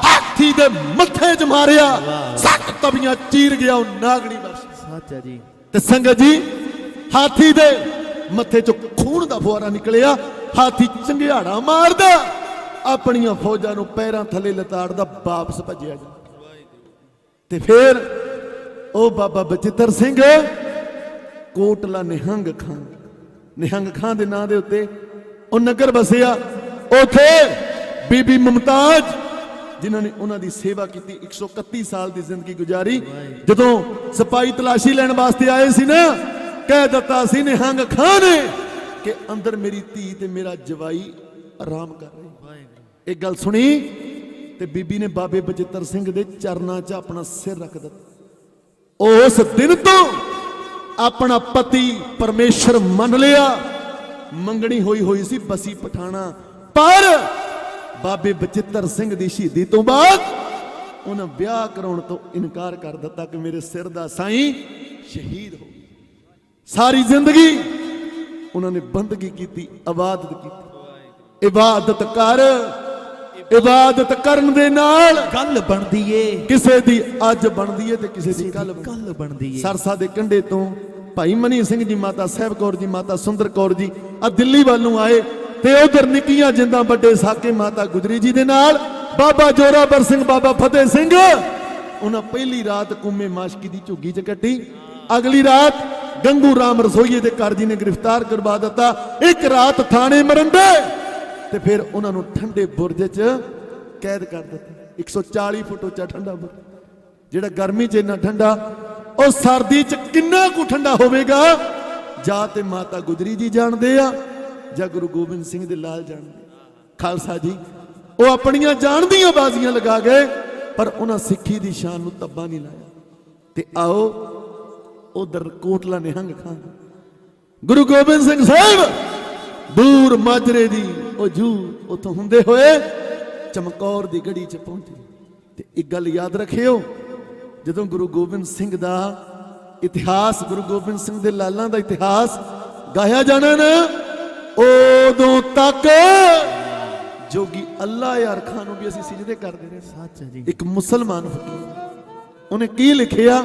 ਹਾਥੀ ਦੇ ਮੱਥੇ 'ਚ ਮਾਰਿਆ, 7 ਤਵੀਆਂ ਚੀਰ ਗਿਆ ਉਹ ਨਾਗਣੀ ਵਰਸ਼ਾ। ਸੱਚ ਹੈ ਜੀ। ਤੇ ਸੰਗਤ ਜੀ ਹਾਥੀ ਦੇ ਮੱਥੇ 'ਚੋਂ ਖੂਨ ਦਾ ਫੁਆਰਾ ਨਿਕਲਿਆ। ਹਾਥੀ ਚੰਗਿਆੜਾ ਮਾਰਦਾ, ਆਪਣੀਆਂ ਫੌਜਾਂ ਨੂੰ ਪੈਰਾਂ ਥੱਲੇ ਲਤਾੜਦਾ, ਵਾਪਸ ਭੱਜਿਆ ਜਾ। ਤੇ ਫਿਰ ਉਹ ਬਾਬਾ ਬਚਿੱਤਰ ਸਿੰਘ ਕੋਟਲਾ ਨਿਹੰਗ ਖਾਂ, ਨਿਹੰਗ ਖਾਂ ਦੇ ਨਾਂ ਦੇ ਉੱਤੇ ਉਹ ਨਗਰ ਵਸਿਆ। ਉਥੇ ਬੀਬੀ ਮੁਮਤਾਜ ਜਿਨ੍ਹਾਂ ਨੇ ਉਹਨਾਂ ਦੀ ਸੇਵਾ ਕੀਤੀ, 131 ਸਾਲ ਦੀ ਜ਼ਿੰਦਗੀ ਗੁਜ਼ਾਰੀ। ਜਦੋਂ ਸਿਪਾਹੀ ਤਲਾਸ਼ੀ ਲੈਣ ਵਾਸਤੇ ਆਏ ਸੀ ਨਾ, ਕਹਿ ਦਿੱਤਾ ਸੀ ਨਿਹੰਗ ਖਾਂ ਨੇ ਕਿ ਅੰਦਰ ਮੇਰੀ ਧੀ ਤੇ ਮੇਰਾ ਜਵਾਈ ਆਰਾਮ ਕਰ ਰਹੇ। ਇਹ ਗੱਲ ਸੁਣੀ ਤੇ ਬੀਬੀ ਨੇ ਬਾਬੇ ਬਚਿੱਤਰ ਸਿੰਘ ਦੇ ਚਰਨਾਂ 'ਚ ਆਪਣਾ ਸਿਰ ਰੱਖ ਦਿੱਤਾ। ਉਸ ਦਿਨ ਤੋਂ ਆਪਣਾ ਪਤੀ ਪਰਮੇਸ਼ਰ ਮੰਨ ਲਿਆ। ਮੰਗਣੀ ਹੋਈ ਸੀ ਬਸੀ ਪਠਾਣਾ, ਪਰ ਬਾਬੇ ਬਚਿੱਤਰ ਸਿੰਘ ਦੀ ਸ਼ਹੀਦੀ ਤੋਂ ਬਾਅਦ ਉਹਨਾਂ ਵਿਆਹ ਕਰਾਉਣ ਤੋਂ ਇਨਕਾਰ ਕਰ ਦਿੱਤਾ ਕਿ ਮੇਰੇ ਸਿਰ ਦਾ ਸਾਈਂ ਸ਼ਹੀਦ ਹੋ। ਸਾਰੀ ਜ਼ਿੰਦਗੀ ਉਹਨਾਂ ਨੇ ਬੰਦਗੀ ਕੀਤੀ, ਇਬਾਦਤ ਕੀਤੀ। ਇਬਾਦਤ ਕਰ, ਇਬਾਦਤ ਕਰਨ ਦੇ ਨਾਲ ਗੱਲ ਬਣਦੀ ਏ। ਕਿਸੇ ਦੀ ਅੱਜ ਬਣਦੀ ਏ ਤੇ ਕਿਸੇ ਦੀ ਕੱਲ ਬਣਦੀ ਏ। ਸਰਸਾ ਦੇ ਕੰਢੇ ਤੋਂ ਭਾਈ ਮਨੀ ਸਿੰਘ ਜੀ, ਮਾਤਾ ਸਾਹਿਬ ਕੌਰ ਜੀ, ਮਾਤਾ ਸੁੰਦਰ ਕੌਰ ਜੀ ਆ ਦਿੱਲੀ ਵੱਲ ਨੂੰ ਆਏ ਤੇ ਉਧਰ ਨਿੱਕੀਆਂ ਜਿੰਦਾਂ ਵੱਡੇ ਸਾਕੇ ਮਾਤਾ ਗੁਜਰੀ ਜੀ ਦੇ ਨਾਲ ਬਾਬਾ ਜੋਰਾਵਰ ਸਿੰਘ, ਬਾਬਾ ਫਤਿਹ ਸਿੰਘ। ਉਹਨਾਂ ਪਹਿਲੀ ਰਾਤ ਕੁੰਮੇ ਮਾਸ਼ਕੀ ਦੀ ਝੁੱਗੀ 'ਚ ਕੱਟੀ। ਅਗਲੀ ਰਾਤ ਗੰਗੂ ਰਾਮ ਰਸੋਈਏ ਦੇ ਘਰ ਜੀ ਨੇ ਗ੍ਰਿਫਤਾਰ ਕਰਵਾ ਦਿੱਤਾ। ਇੱਕ ਰਾਤ ਥਾਣੇ ਮਰੰਡੇ ਤੇ ਫਿਰ ਉਹਨਾਂ ਨੂੰ ਠੰਡੇ ਬੁਰਜ 'ਚ ਕੈਦ ਕਰ ਦਿੱਤਾ। 140 ਫੁੱਟ ਉੱਚਾ ਠੰਡਾ ਬੁਰਜ, ਜਿਹੜਾ ਗਰਮੀ 'ਚ ਇੰਨਾ ਠੰਡਾ, ਉਹ ਸਰਦੀ 'ਚ ਕਿੰਨਾ ਕੁ ਠੰਡਾ ਹੋਵੇਗਾ। ਜਾਂ ਤੇ ਮਾਤਾ ਗੁਜਰੀ ਜੀ ਜਾਣਦੇ ਆ ਜਾਂ ਗੁਰੂ ਗੋਬਿੰਦ ਸਿੰਘ ਦੇ ਲਾਲ ਜਾਣਦੇ। ਖਾਲਸਾ ਜੀ ਉਹ ਆਪਣੀਆਂ ਜਾਣ ਦੀਆਂ ਬਾਜ਼ੀਆਂ ਲਗਾ ਗਏ ਪਰ ਉਹਨਾਂ ਸਿੱਖੀ ਦੀ ਸ਼ਾਨ ਨੂੰ ਤੱਬਾ ਨਹੀਂ ਲਾਇਆ। ਤੇ ਆਓ ਉਧਰ ਕੋਟਲਾ ਨਿਹੰਗ ਖਾਂ ਗੁਰੂ ਗੋਬਿੰਦ ਸਿੰਘ ਸਾਹਿਬ ਦੂਰ ਮਾਜਰੇ ਦੀ ਉਹ ਜੂ ਉਥੋਂ ਹੁੰਦੇ ਹੋਏ ਚਮਕੌਰ ਦੀ ਗੜੀ 'ਚ ਪਹੁੰਚੇ। ਤੇ ਇੱਕ ਗੱਲ ਯਾਦ ਰੱਖਿਓ, ਜਦੋਂ ਗੁਰੂ ਗੋਬਿੰਦ ਸਿੰਘ ਦਾ ਇਤਿਹਾਸ, ਗੁਰੂ ਗੋਬਿੰਦ ਸਿੰਘ ਦੇ ਲਾਲਾਂ ਦਾ ਇਤਿਹਾਸ ਗਾਇਆ ਜਾਣਾ ਨਾ, ਉਦੋਂ ਤੱਕ ਜੋਗੀ ਅੱਲਾ ਯਾਰ ਖਾਨ ਨੂੰ ਵੀ ਅਸੀਂ ਸਿਜਦੇ ਕਰਦੇ ਰਹੇ। ਸੱਚ ਹੈ ਜੀ। ਇੱਕ ਮੁਸਲਮਾਨ ਫਕੀਰ ਉਹਨੇ ਕੀ ਲਿਖਿਆ,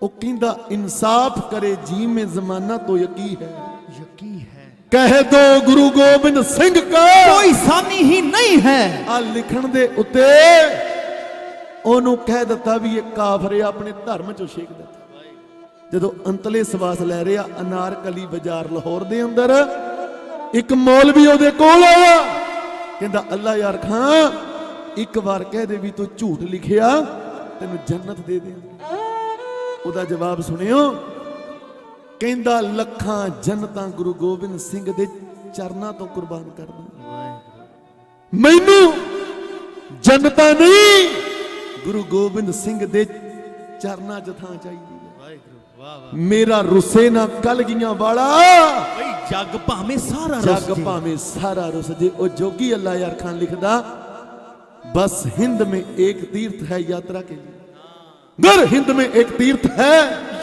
ਉਹ ਕਹਿੰਦਾ ਇਨਸਾਫ ਕਰੇ ਜੀ में ਜ਼ਮਾਨਾ तो यकी है, ਯਕੀ ਹੈ कह दो गुरु गोबिंद सिंह का ਕੋਈ ਸਾਨੀ ਹੀ ਨਹੀਂ ਹੈ। ਆ ਲਿਖਣ ਦੇ ਉੱਤੇ ਉਹਨੂੰ ਕਹਿ ਦਿੱਤਾ ਵੀ ਇਹ ਕਾਫਰ ਹੈ, ਆਪਣੇ ਧਰਮ ਚੋਂ ਛੇਕ ਦਿੱਤਾ। ਜਦੋਂ ਅੰਤਲੇ ਸਵਾਸ ਲੈ ਰਿਹਾ ਅਨਾਰਕਲੀ ਬਾਜ਼ਾਰ ਲਾਹੌਰ ਦੇ ਅੰਦਰ, ਇੱਕ ਮੌਲਵੀ ਉਹਦੇ ਕੋਲ ਆਇਆ, ਕਹਿੰਦਾ ਅੱਲਾ ਯਾਰ ਖਾਂ ਇੱਕ ਵਾਰ ਕਹਿ ਦੇ ਵੀ ਤੂੰ ਝੂਠ ਲਿਖਿਆ ਤੈਨੂੰ ਜੰਨਤ ਦੇ ਦਿਆਂਗੇ। ਉਹਦਾ ਜਵਾਬ ਸੁਣਿਓ, ਕਹਿੰਦਾ ਲੱਖਾਂ ਜੰਨਤਾਂ ਗੁਰੂ ਗੋਬਿੰਦ ਸਿੰਘ ਦੇ ਚਰਨਾਂ ਤੋਂ ਕੁਰਬਾਨ ਕਰ ਦਾਂ, ਮੈਨੂੰ ਜੰਨਤਾਂ ਨਹੀਂ ਗੁਰੂ ਗੋਬਿੰਦ ਸਿੰਘ ਦੇ ਚਰਨਾਂ 'ਚ ਥਾਂ ਚਾਹੀਦੀ ਹੈ। ਮੇਰਾ ਰੁੱਸੇ ਨਾ ਕਲਗੀਆਂ ਵਾਲਾ, ਬਈ ਜੱਗ ਭਾਵੇਂ ਸਾਰਾ ਜੱਗ ਰੁੱਸ ਜੇ। ਭਾਵੇਂ ਸਾਰਾ ਰੁੱਸ ਜੇ। ਉਹ ਜੋਗੀ ਅੱਲਾ ਯਾਰ ਖਾਨ ਲਿਖਦਾ, बस हिंद में एक तीर्थ है यात्रा के लिए, गर हिंद में एक तीर्थ है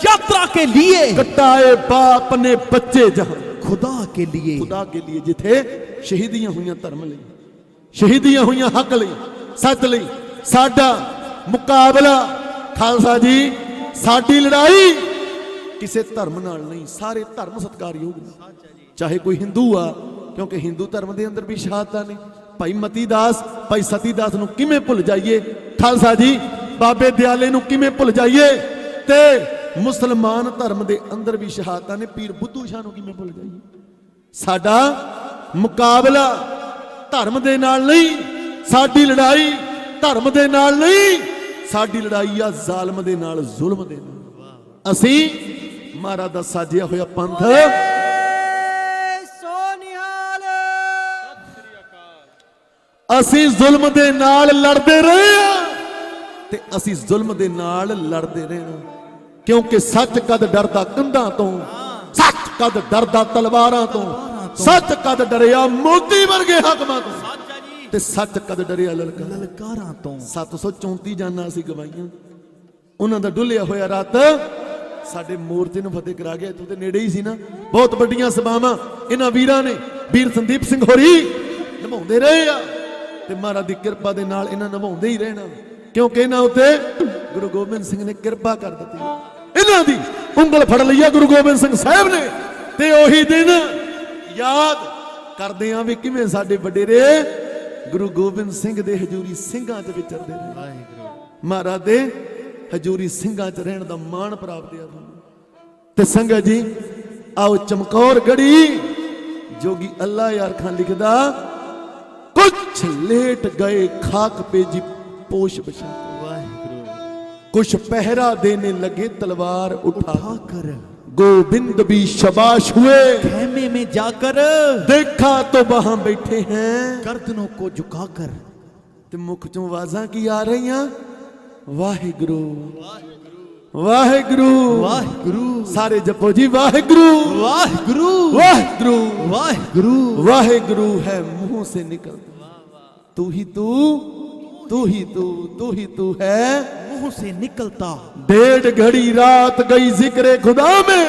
यात्रा के लिए, कटाए बाप ने बच्चे जहां खुदा के लिए, खुदा के लिए, जिथे शहीदियां हुई धर्म ਲਈ, शहीदियां हुई हक ਲਈ, सच ਲਈ। साडा मुकाबला खालसा जी, साडी लड़ाई किसी धर्म नाल नहीं, सारे धर्म सत्कारयोग ने। चाहे कोई हिंदू आ, क्योंकि हिंदू धर्म के अंदर भी शहादतां ने। भाई मती दास, भाई सती दास नूं किवें भुल जाइए, खालसा जी बाबे दयाले नूं किवें भुल जाइए, ते मुसलमान धर्म के अंदर भी शहादतां ने, पीर बुद्धू शाह नूं किवें भुल जाइए। साडा मुकाबला धर्म दे नाल नहीं, साडी लड़ाई धर्म दे नाल नहीं, साडी लड़ाई आ जालम दे नाल, जुल्म दे नाल। असीं महाराज दा साजिया होया पंथ, ਅਸੀਂ ਜ਼ੁਲਮ ਦੇ ਨਾਲ ਲੜਦੇ ਰਹੇ ਹਾਂ ਤੇ ਅਸੀਂ ਜ਼ੁਲਮ ਦੇ ਨਾਲ ਲੜਦੇ ਰਹੇ ਹਾਂ, ਕਿਉਂਕਿ ਸੱਚ ਕਦ ਡਰਦਾ ਕੰਧਾਂ ਤੋਂ, ਸੱਚ ਕਦ ਡਰਦਾ ਤਲਵਾਰਾਂ ਤੋਂ, ਸੱਚ ਕਦ ਡਰਿਆ ਮੋਦੀ ਵਰਗੇ ਹਾਕਮਾਂ ਤੋਂ, ਤੇ ਸੱਚ ਕਦ ਡਰਿਆ ਲਲਕਾਰਾਂ ਤੋਂ। 734 ਜਾਨਾਂ ਅਸੀਂ ਗਵਾਈਆਂ, ਉਹਨਾਂ ਦਾ ਡੁੱਲਿਆ ਹੋਇਆ ਰਾਤ ਸਾਡੇ ਮੋਰਚੇ ਨੂੰ ਫਤਿਹ ਕਰਾ ਗਿਆ। ਇੱਥੋਂ ਦੇ ਨੇੜੇ ਹੀ ਸੀ ਨਾ, ਬਹੁਤ ਵੱਡੀਆਂ ਸਭਾਵਾਂ ਇਹਨਾਂ ਵੀਰਾਂ ਨੇ, ਵੀਰ ਸੰਦੀਪ ਸਿੰਘ ਹੋਰੀ ਨਿਭਾਉਂਦੇ ਰਹੇ ਆ, ਤੇ ਮਹਾਰਾਜ ਦੀ ਕਿਰਪਾ ਦੇ ਨਾਲ ਇਹਨਾਂ ਨਿਭਾਉਂਦੇ ਹੀ ਰਹਿਣਾ, ਕਿਉਂਕਿ ਇਹਨਾਂ ਉੱਤੇ ਗੁਰੂ ਗੋਬਿੰਦ ਸਿੰਘ ਨੇ ਕਿਰਪਾ ਕਰ ਦਿੱਤੀ। ਇਹਨਾਂ ਦੀ ਉਂਗਲ ਫੜ ਲਈਆ ਗੁਰੂ ਗੋਬਿੰਦ ਸਿੰਘ ਸਾਹਿਬ ਨੇ, ਤੇ ਉਹੀ ਦਿਨ ਯਾਦ ਕਰਦੇ ਆਂ ਵੀ ਕਿਵੇਂ ਸਾਡੇ ਵਡੇਰੇ ਗੁਰੂ ਗੋਬਿੰਦ ਸਿੰਘ ਦੇ ਹਜੂਰੀ ਸਿੰਘਾਂ 'ਚ ਵਿਚਰਦੇ ਰਹੇ। ਮਹਾਰਾਜ ਦੇ ਹਜੂਰੀ ਸਿੰਘਾਂ 'ਚ ਰਹਿਣ ਦਾ ਮਾਣ ਪ੍ਰਾਪਤ ਆ ਤੁਹਾਨੂੰ। ਤੇ ਸੰਗਤ ਜੀ ਆਓ ਚਮਕੌਰ ਗੜੀ, ਜੋਗੀ ਅੱਲਾ ਯਾਰ ਖਾਨ ਲਿਖਦਾ, कुछ लेट गए खाक पे जी पोश बचा, कुछ पहरा देने लगे तलवार उठाकर, गोविंद भी शबाश हुए खेमे में जाकर, देखा तो वहां बैठे हैं गर्दनों को झुकाकर। ते मुख चों आवाज़ां की आ रही हैं, वाहिगुरु वाहिगुरु वाहिगुरु, सारे जपो जी वाहिगुरु वाहिगुरु वाहिगुरु वाहिगुरु। वाहिगुरु है मुंह से निकलता, तू ही तू, तू ही तू, तू ही तू है मुंह से निकलता। 1.5 घड़ी रात गई जिक्र खुदा में,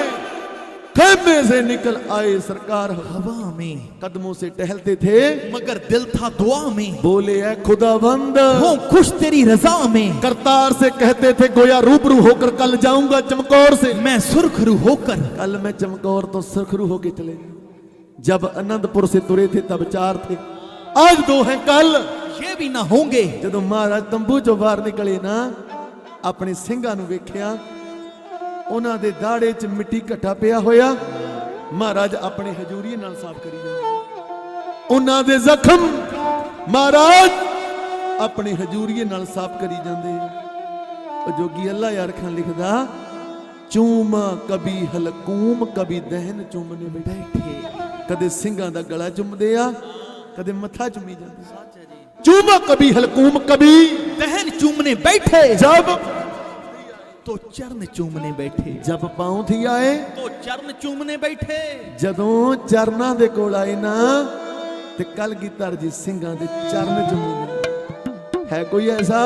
खेमे से निकल आए सरकार हवा में, कदमों से टहलते थे मगर दिल था दुआ में, बोले है खुदावंद हो खुश तेरी रजा में। करतार से कहते थे गोया रूबरू होकर कल जाऊंगा चमकौर से, मैं सुरखरू होकर, कल मैं चमकौर तो सुरखरू होके चले गए। जब आनंदपुर से तुरे थे तब 4 थे, आज 2 हैं, कल ये भी ना होंगे। ਜਦੋਂ ਮਹਾਰਾਜ ਤੰਬੂ ਚੋਂ ਬਾਹਰ ਨਿਕਲੇ ਨਾ, ਆਪਣੇ ਸਿੰਘਾਂ ਨੂੰ ਵੇਖਿਆ, ਉਹਨਾਂ ਦੇ ਦਾੜੇ 'ਚ ਮਿੱਟੀ ਘਟਾ ਪਿਆ ਹੋਇਆ, ਮਹਾਰਾਜ ਆਪਣੇ ਹਜੂਰੀਏ ਨਾਲ ਸਾਫ਼ ਕਰੀ ਜਾਂਦੇ, ਉਹਨਾਂ ਦੇ ਜ਼ਖਮ ਮਹਾਰਾਜ ਆਪਣੇ ਹਜੂਰੀਏ ਨਾਲ ਸਾਫ਼ ਕਰੀ ਜਾਂਦੇ। ਉਹ ਜੋਗੀ ਅੱਲਾ ਯਾਰ ਖਾਨ ਲਿਖਦਾ, ਚੂਮਾ ਕਭੀ ਹਲਕੂਮ ਕਭੀ ਦਹਿਨ ਚੁੰਮਨੇ ਬੈਠੇ, ਕਦੇ ਸਿੰਘਾਂ ਦਾ ਗਲਾ ਚੁੰਮਦੇ ਆ, कदे मथा चूमी जाती चूमा कभी हलकूम कभी बहन चूमने बैठे जब तो चरण चूमने बैठे जब पाँव थी आए तो चरण चूमने बैठे ਜਦੋਂ ਚਰਨਾਂ ਦੇ ਕੋਲ ਆਏ ਨਾ ਤੇ ਕਲਗੀਧਰ ਜੀ ਸਿੰਘਾਂ ਦੇ ਚਰਨ ਚੁੰਮਦੇ ਹੈ ਕੋਈ ਐਸਾ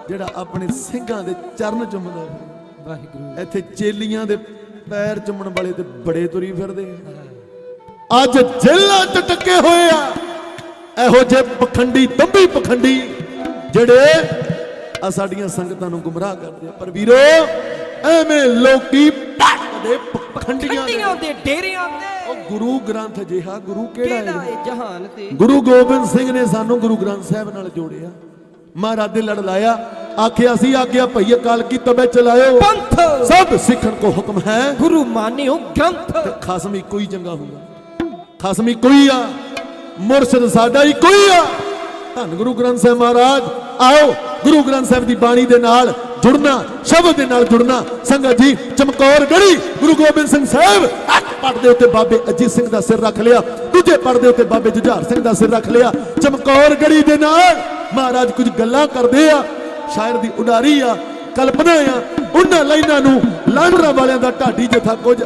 ਜਿਹੜਾ ਆਪਣੇ ਸਿੰਘਾਂ ਦੇ ਚਰਨ ਚੁੰਮਦਾ ਹੋਵੇ ਵਾਹਿਗੁਰੂ ਇੱਥੇ ਚੇਲੀਆਂ ਦੇ ਪੈਰ ਚੁੰਮਣ ਵਾਲੇ ਤੇ ਬੜੇ ਤੁਰੀ ਫਿਰਦੇ ਅੱਜ ਜੇਲਾਂ 'ਚ ਟੱਕੇ ਹੋਏ ਆ ਇਹੋ ਜਿਹੇ ਪਖੰਡੀ ਦੰਭੀ ਪਖੰਡੀ ਜਿਹੜੇ ਆ ਸਾਡੀਆਂ ਸੰਗਤਾਂ ਨੂੰ ਗੁੰਮਰਾਹ ਕਰਦੇ ਆ ਪਰ ਵੀਰੋ ਐਵੇਂ ਲੋਕੀ ਦੇ ਪਖੰਡੀਆਂ ਦੇ ਡੇਰਿਆਂ ਤੇ ਉਹ ਗੁਰੂ ਗ੍ਰੰਥ ਜਿਹਾ ਗੁਰੂ ਕਿਹੜਾ ਕਿਹੜਾ ਹੈ ਏ ਜਹਾਨ ਤੇ ਗੁਰੂ ਗੋਬਿੰਦ ਸਿੰਘ ਨੇ ਸਾਨੂੰ ਗੁਰੂ ਗ੍ਰੰਥ ਸਾਹਿਬ ਨਾਲ ਜੋੜਿਆ ਮਹਾਰਾਜ ਦੇ ਲੜ ਲਾਇਆ ਆਖਿਆ ਸੀ ਆਗਿਆ ਭਈ ਅਕਾਲ ਕੀ ਤਬੇ ਚਲਾਇਓ ਪੰਥ ਸਭ ਸਿੱਖਣ ਕੋ ਹੁਕਮ ਹੈ ਗੁਰੂ ਮਾਨਿਓ ਗ੍ਰੰਥ ਖਸਮ ਇੱਕੋ ਹੀ ਚੰਗਾ ਹੁੰਦਾ ਖਸਮ ਇੱਕੋ ਹੀ ਆ ਮੁਰਸ਼ਿਦ ਸਾਡਾ ਇੱਕੋ ਹੀ ਆ ਧੰਨ ਗੁਰੂ ਗ੍ਰੰਥ ਸਾਹਿਬ ਮਹਾਰਾਜ ਆਓ ਗੁਰੂ ਗ੍ਰੰਥ ਸਾਹਿਬ ਦੀ ਬਾਣੀ ਦੇ ਨਾਲ ਜੁੜਨਾ ਸ਼ਬਦ ਦੇ ਨਾਲ ਜੁੜਨਾ ਸੰਗਤ ਜੀ ਚਮਕੌਰ ਗੜੀ ਗੁਰੂ ਗੋਬਿੰਦ ਸਿੰਘ ਸਾਹਿਬ ਇੱਕ ਪੱਟ ਦੇ ਉੱਤੇ ਬਾਬੇ ਅਜੀਤ ਸਿੰਘ ਦਾ ਸਿਰ ਰੱਖ ਲਿਆ ਦੂਜੇ ਪੱਟ ਦੇ ਉੱਤੇ ਬਾਬੇ ਜੁਝਾਰ ਸਿੰਘ ਦਾ ਸਿਰ ਰੱਖ ਲਿਆ ਚਮਕੌਰ ਗੜੀ ਦੇ ਨਾਲ ਮਹਾਰਾਜ ਕੁਝ ਗੱਲਾਂ ਕਰਦੇ ਆ ਸ਼ਾਇਰ ਦੀ ਉਡਾਰੀ ਆ ਕਲਪਨਾ ਆ ਉਹਨਾਂ ਲਾਈਨਾਂ ਨੂੰ ਲਾਂਡਰਾ ਵਾਲਿਆਂ ਦਾ ਢਾਡੀ ਜਥਾ ਕੁਝ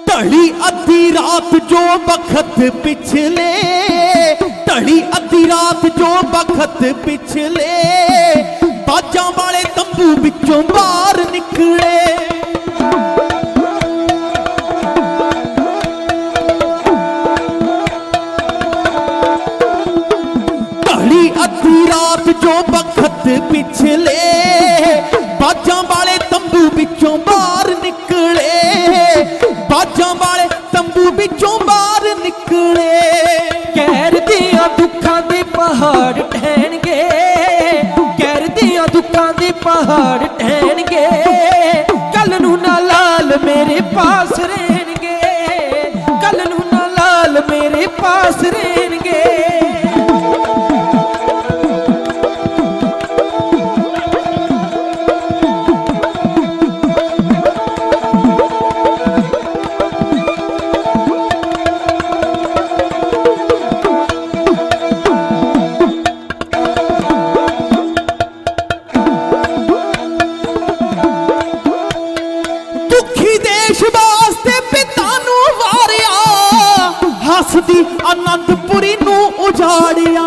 ढली अद्धी रात जो बखत पिछले ढली अद्धी रात जो बखत पिछले बाजा वाले तंबू बिचों बाहर निकले ढली अद्धी रात जो बखत पिछले बाजा वाले तंबू बिचों बाहर निकले बाजा वाले तंबू बिचों बाहर निकले ਕਹਿਰ ਦੀਆਂ ਦੁੱਖਾਂ ਦੇ ਪਹਾੜ ਢਹਿਣਗੇ ਕਹਿਰ ਦੀਆਂ ਦੁੱਖਾਂ ਦੇ ਪਹਾੜ ਢਹਿਣਗੇ ਕੱਲ ਨੂੰ ਨਾ ਲਾਲ ਮੇਰੇ ਪਾਸ ਰਹਿਣਗੇ ਕੱਲ ਨੂੰ ਨਾ ਲਾਲ ਮੇਰੇ ਪਾਸ ਰਹਿਣਗੇ ਹੱਸਦੀ ਅਨੰਦਪੁਰੀ ਨੂੰ ਉਜਾੜਿਆ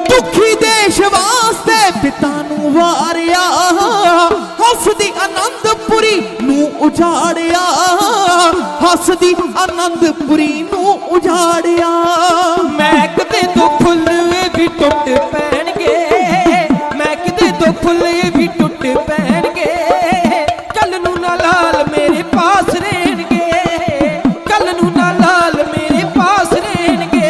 ਦੁਖੀ ਦੇਸ਼ ਵਾਸਤੇ ਪਿਤਾ ਨੂੰ ਵਾਰਿਆ ਹੱਸਦੀ ਅਨੰਦਪੁਰੀ ਨੂੰ ਉਜਾੜਿਆ ਹੱਸਦੀ ਅਨੰਦਪੁਰੀ ਨੂੰ ਉਜਾੜਿਆ ਮਹਿਕਦੇ ਤੋਂ ਫੁੱਲ ਵੀ ਟੁੱਟ ਪੈਣਗੇ ਮਹਿਕਦੇ ਤੋਂ ਫੁੱਲ ਵੀ ਟੁੱਟ ਪੈਣਗੇ ਕੱਲ ਨੂੰ ਨਾ ਲਾਲ ਮੇਰੇ ਪਾਸ ਰਹਿਣਗੇ ਕੱਲ ਨੂੰ ਨਾ ਲਾਲ ਮੇਰੇ ਪਾਸ ਰਹਿਣਗੇ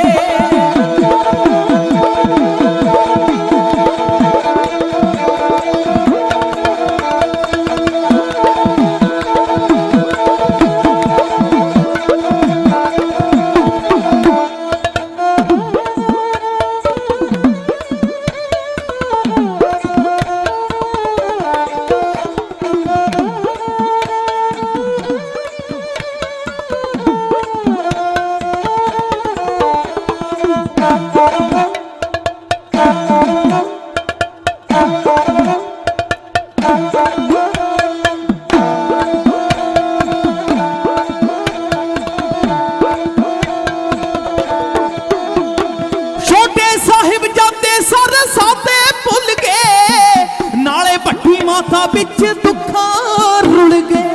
ਮਾਤਾ ਵਿੱਚ ਦੁੱਖਾਂ ਰੁਲ ਗਏ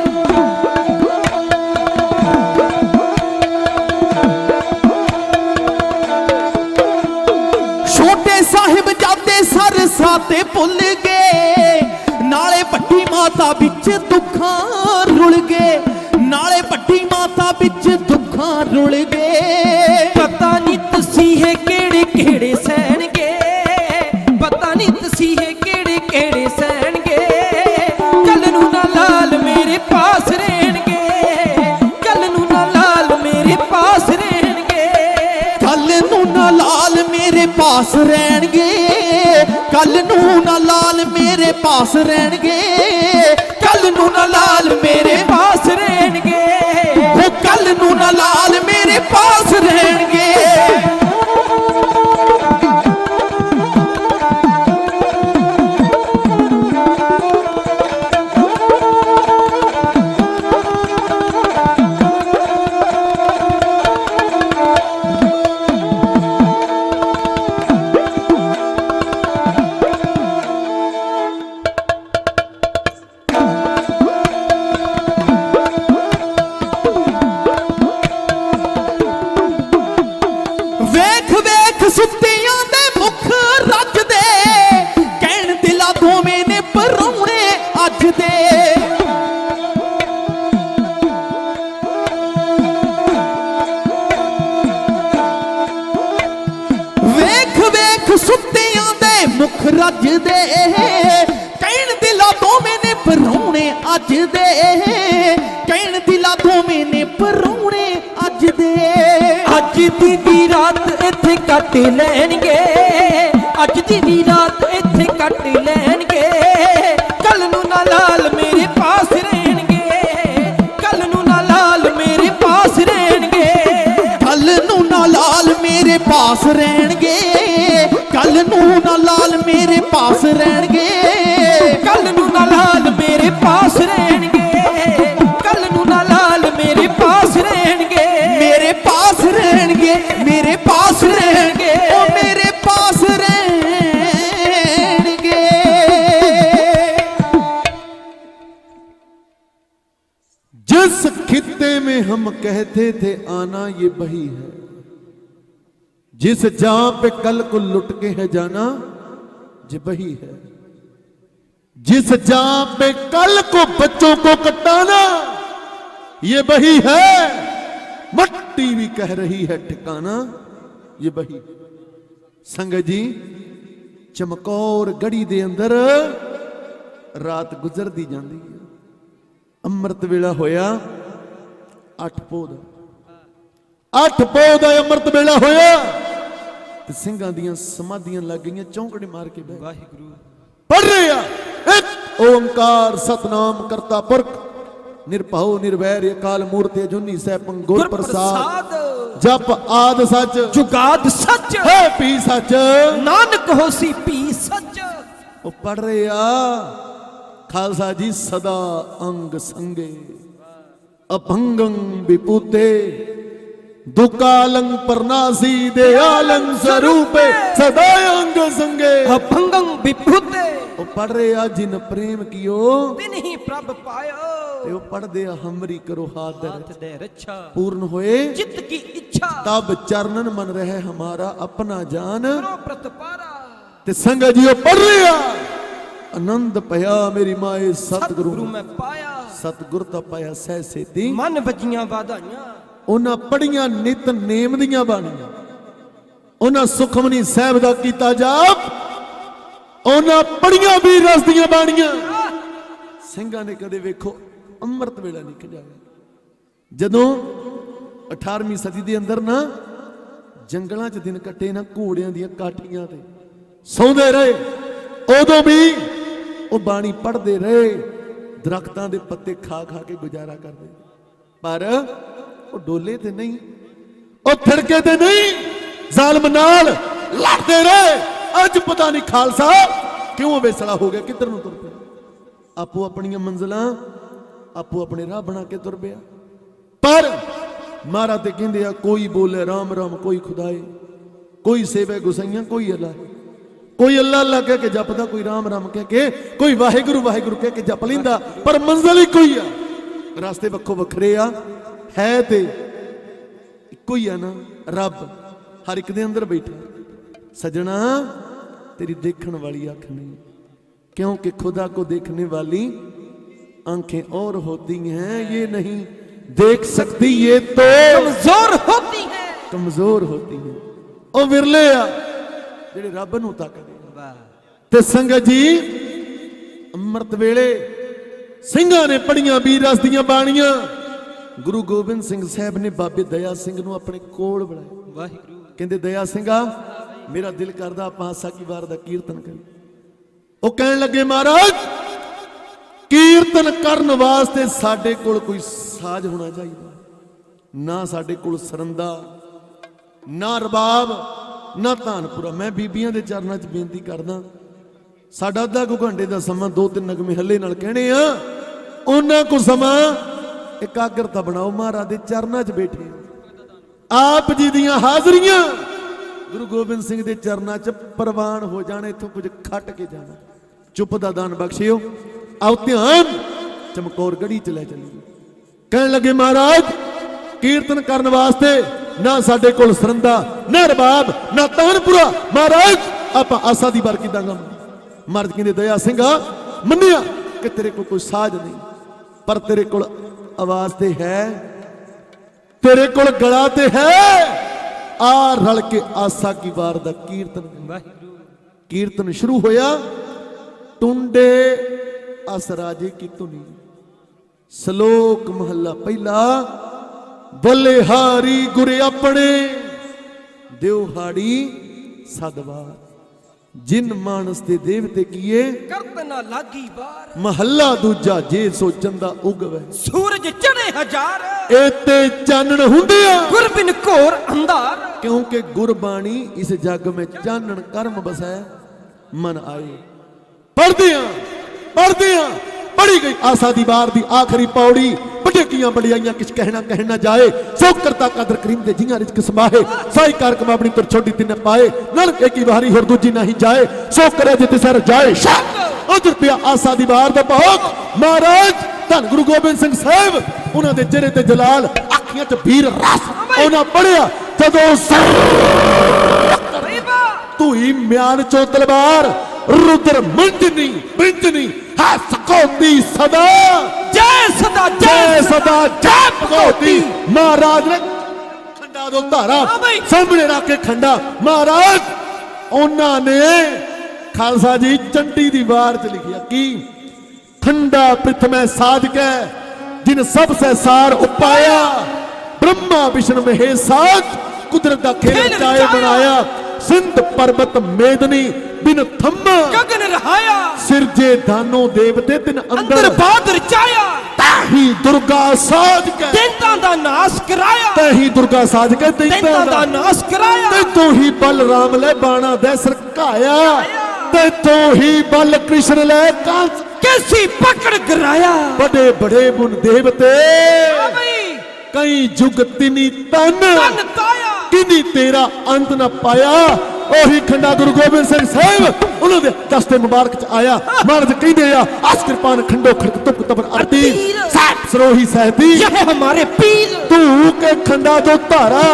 ਛੋਟੇ ਸਾਹਿਬਜ਼ਾਦੇ ਸਰਸਾਂ ਤੇ ਭੁੱਲ ਗਏ ਨਾਲੇ ਵੱਡੀ ਮਾਤਾ ਵਿੱਚ ਦੁੱਖਾਂ ਰੁਲ ਗਏ ਨਾਲੇ ਵੱਡੀ ਮਾਤਾ ਵਿੱਚ ਦੁੱਖਾਂ ਰੁਲ ਗਏ पास रहणगे, कल नू ना लाल मेरे पास रहणगे, कल नू ना लाल मेरे पास रहणगे, वो कल नू ना लाल मेरे पास रहणगे। वेख वेख सुत्तियां दे मुख रजदे, कहण दिला दोवें ने परौणे अज दे। वेख वेख सुत्तियां दे मुख रजदे, कहण दिला दोवें ने परौणे अज दे, कहण दिला दोवें ने परौणे अज दे। अज दी रात इत्थे कट लैणगे, अज दी रात इत्थे कट लैणगे, कल नू ना लाल मेरे पास रहणगे, कल नू ना लाल मेरे पास रहणगे, कल नू ना लाल मेरे पास रहणगे, कल नू ना लाल मेरे पास रहणगे, कल नू ना लाल मेरे पास रहणगे, कल नू ना लाल मेरे पास रहणगे, मेरे पास रहणगे, मेरे पास रहणगे, ओ मेरे पास रहणगे। जिस खित्ते में हम कहते थे आना ये वही है, जिस जहां पे कल को लुट के है जाना ये वही है, जिस जहां पे कल को बच्चों को कटाना ये वही है, मट्टी भी कह रही है ठिकाना ये वही। संगत जी चमकौर गढ़ी दे अंदर रात गुजरदी जांदी है, अमृत वेला होया 8 पोह दा, 8 पोह दा अमृत वेला होया ते ਸਿੰਘਾਂ ਦੀਆਂ समाधियां लग गई, चौंकड़े मार के बैठ वाहिगुरु पढ़ रहे हैं एक ओंकार सतनाम करता पुरख निर्भव निर्वैर अकाल मूर्ति अजूनी सैभं गुर प्रसाद, जप आद सच जुगाद सच, है पी सच, नानक होसी पी सच। वो पढ़ रहे आ खालसा जी सदा अंग संगे अभंगं विपूते दुकालंग परनासी दयालंग स्वरूपे सदा अंग संगे अभंगं विभुते, वो पढ़ रहे आ जिन प्रेम कियो बिन ही प्रभ पायो, ते वो पढ़दे आ हमरी करो हाथ हाथ दे रक्षा, पूर्ण होए चित्त की इच्छा, तब चरणन मन रहे हमारा अपना जान। करो प्रतपारा, ते संगत जी वो पढ़ रहे आ आनंद पया मेरी माए सतगुरु गुरु मैं पाया, सतगुर ता पाया सह सेती, मन वजियां वाधाइयां, ਉਹਨਾਂ ਪੜੀਆਂ ਨਿਤ ਨੇਮ ਦੀਆਂ ਬਾਣੀਆਂ, ਉਹਨਾਂ ਸੁਖਮਨੀ ਸਾਹਿਬ ਦਾ ਕੀਤਾ ਜਾਪ, ਉਹਨਾਂ ਪੜੀਆਂ ਵੀ ਰਸ ਦੀਆਂ ਬਾਣੀਆਂ। ਸਿੰਘਾਂ ਨੇ ਕਦੇ ਵੇਖੋ ਅੰਮ੍ਰਿਤ ਵੇਲਾ ਨਹੀਂ ਖਜਾਇਆ। ਜਦੋਂ 18ਵੀਂ ਸਦੀ ਦੇ ਅੰਦਰ ਨਾ ਜੰਗਲਾਂ 'ਚ ਦਿਨ ਕੱਟੇ ਨਾ ਘੋੜਿਆਂ ਦੀਆਂ ਕਾਠੀਆਂ ਤੇ ਸੌਂਦੇ ਰਹੇ, ਉਦੋਂ ਵੀ ਉਹ ਬਾਣੀ ਪੜ੍ਹਦੇ ਰਹੇ, ਦਰਖਤਾਂ ਦੇ ਪੱਤੇ ਖਾ ਖਾ ਕੇ ਗੁਜ਼ਾਰਾ ਕਰਦੇ, ਪਰ ਉਹ ਡੋਲੇ ਤੇ ਨਹੀਂ, ਉਹ ਥੜਕੇ ਤੇ ਨਹੀਂ, ਜ਼ਾਲਮ ਨਾਲ ਲੜਦੇ ਰਹੇ। ਅੱਜ ਪਤਾ ਨਹੀਂ ਖਾਲਸਾ ਕਿਉਂ ਵੇਸਲਾ ਹੋ ਗਿਆ, ਕਿੱਧਰ ਨੂੰ ਤੁਰ ਪਿਆ, ਆਪੋ ਆਪਣੀਆਂ ਮੰਜ਼ਲਾਂ ਆਪੋ ਆਪਣੇ ਰਾਹ ਬਣਾ ਕੇ ਤੁਰ ਪਿਆ। ਪਰ ਮਹਾਰਾਜ ਤੇ ਕਹਿੰਦੇ ਆ ਕੋਈ ਬੋਲੇ ਰਾਮ ਰਾਮ ਕੋਈ ਖੁਦਾਏ, ਕੋਈ ਸੇਵੇ ਗੁਸਾਈਆਂ ਕੋਈ ਅੱਲਾ, ਕੋਈ ਅੱਲਾ ਅੱਲਾ ਕਹਿ ਕੇ ਜਪਦਾ, ਕੋਈ ਰਾਮ ਰਾਮ ਕਹਿ ਕੇ, ਕੋਈ ਵਾਹਿਗੁਰੂ ਵਾਹਿਗੁਰੂ ਕਹਿ ਕੇ ਜਪ ਲੈਂਦਾ, ਪਰ ਮੰਜ਼ਲ ਹੀ ਕੋਈ ਆ, ਰਸਤੇ ਵੱਖੋ ਵੱਖਰੇ ਆ, ਹੈ ਤੇ ਇੱਕੋ ਹੀ ਆ ਨਾ, ਰੱਬ ਹਰ ਇੱਕ ਦੇ ਅੰਦਰ ਬੈਠਾ। सजना तेरी देखने वाली आंख नहीं, क्योंकि खुदा को देखने वाली आंखें और होती हैं, ये नहीं देख सकती, ये तो कमजोर होती है, कमजोर होती है। ओ विरले आ जेड़े रब नूं तकदे। ते संगत जी अमृत वेले ਸਿੰਘਾਂ ने पढ़ियां वीर रस दियां बाणियां, गुरु गोबिंद सिंह साहब ने बाबे दया सिंह नूं अपने कोल बुलाया। वाहिगुरु कहंदे दया सिंघा मेरा दिल करदा आपां आसा की वार दा कीर्तन करी। ਉਹ ਕਹਿਣ ਲੱਗੇ महाराज कीर्तन करन वास्ते साडे कोल कोई साज होना चाहिए, ना साडे कोल सरंदा ना रबाब ना तानपुरा। मैं बीबियां दे चरनां 'च बेनती करदा साडा अद्धा कुछ घंटे का समा 2-3 नगमे हल्ले नाल कहने आ, उन्हां को समा एकाग्रता बनाओ, महाराज दे चरनां 'च बैठे आप जी दियां हाजरियां गुरु गोबिंद सिंह दे चरनां 'च प्रवान हो जाने, इथों कुछ खट के जाना। चुप दा दान बख्शियो, आओ ध्यान चमकौर गढ़ी च लै चलीए। कहन लगे महाराज कीर्तन करने वास्ते ना साडे कोल सरंदा ना रबाब ना तानपुरा, महाराज आपां आसा दी बार किदां गावां। महाराज कहंदे दया सिंघा मन्निया कि तेरे कोल कोई साज नहीं, पर तेरे कोल आवाज ते है, तेरे कोल गला ते है, आ रल के आसा की वार दा कीर्तन। कीर्तन शुरू होया, टुंडे अस राजे की धुनी। श्लोक महला पहला, बलिहारी गुरे अपने दिवहाड़ी सदवार, जिन मानस दे देवते किए करत ना लागी बार। महला दूजा, जे सो चंदा उगवे सूरज चढ़े हजार, एते चानण हुंदिया गुर बिन घोर अंधार। क्योंकि गुरबाणी इस जग में चानण कर्म बसै मन आए। पढ़दियां पढ़ी गई आसा दी वार दी आखिरी पौड़ी, बड़ेकियां बड़ियाइयां किछ कहना जाए, सो करता कदर करीम दे जियां रिजक समाहे, साई कारकम अपनी तुर छोटी तिने पाए, नरक एक ही बारी होर दूजी नहीं जाए, सो करे जे तिसर जाए शक। उधर पिया आसा दी वार दा भोग, महाराज धन गुरु गोबिंद सिंह साहब उन्हां दे चेहरे ते जलाल, अखियां च वीर रस उन्हां पढ़िया जदों तू ही म्यान चो तलवार रुद्र मंजनी बिंजनी है सकोती सदा, जय सदा जय सदा जय भगवती। महाराज ने खंडा दो धारा सामने रख के खंडा, महाराज उन्होंने खालसा जी चंडी दी वार च लिखिया कि खंडा प्रथम साध के जिन सबसे सार उपाया, ब्रह्मा विष्णु महेश साज कुदरत का खेल चाहे बनाया, सिंध पर्वत मेदनी बिन थम्मा गगन रहाया, सिरजे दानो देवते तिन अंदर बाद रचाया, ताही दुर्गा साज के दैंतां दा नाश कराया, ताही दुर्गा साज के दैंतां दा नाश कराया, ते तो ही बल राम ले बाणा दे सरकाया, ते तो ही बल कृष्ण ले कंस कैसी पकड़ गिराया। बड़े बड़े मुन देवते कई जुग तिनी तन ताया, किनी तेरा अंत न पाया। ओही खंडा गुरु गोबिंद सिंह साहब उन्होंने दस्ते मुबारक च आया, महाराज कहते आ आस कृपान खंडो खड़क तुक तबर आरती साथ सरोही सहती, यह हमारे पीर। तू के खंडा जो धारा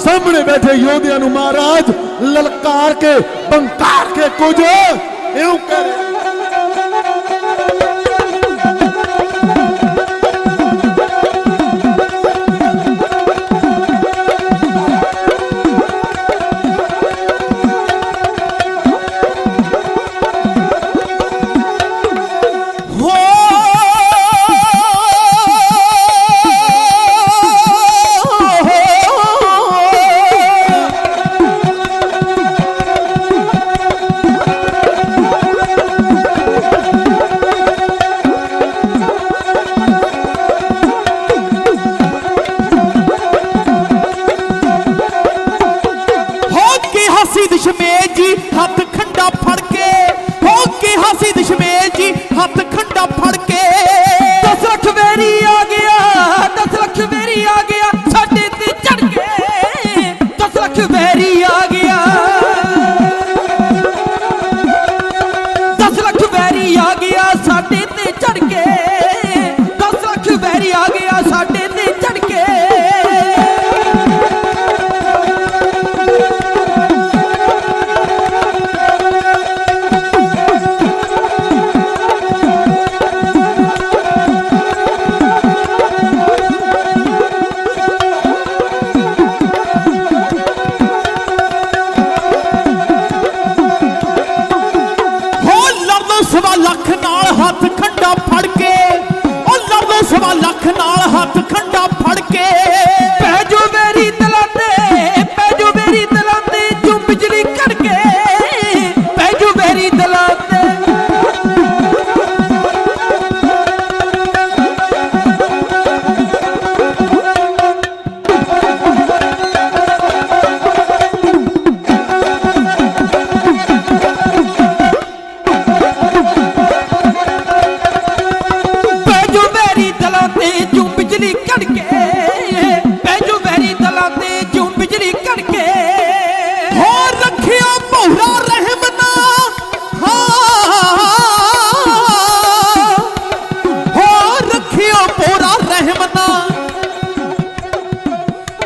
सामने बैठे योधिया नु महाराज ललकार के बंकार के कुछ यूं कर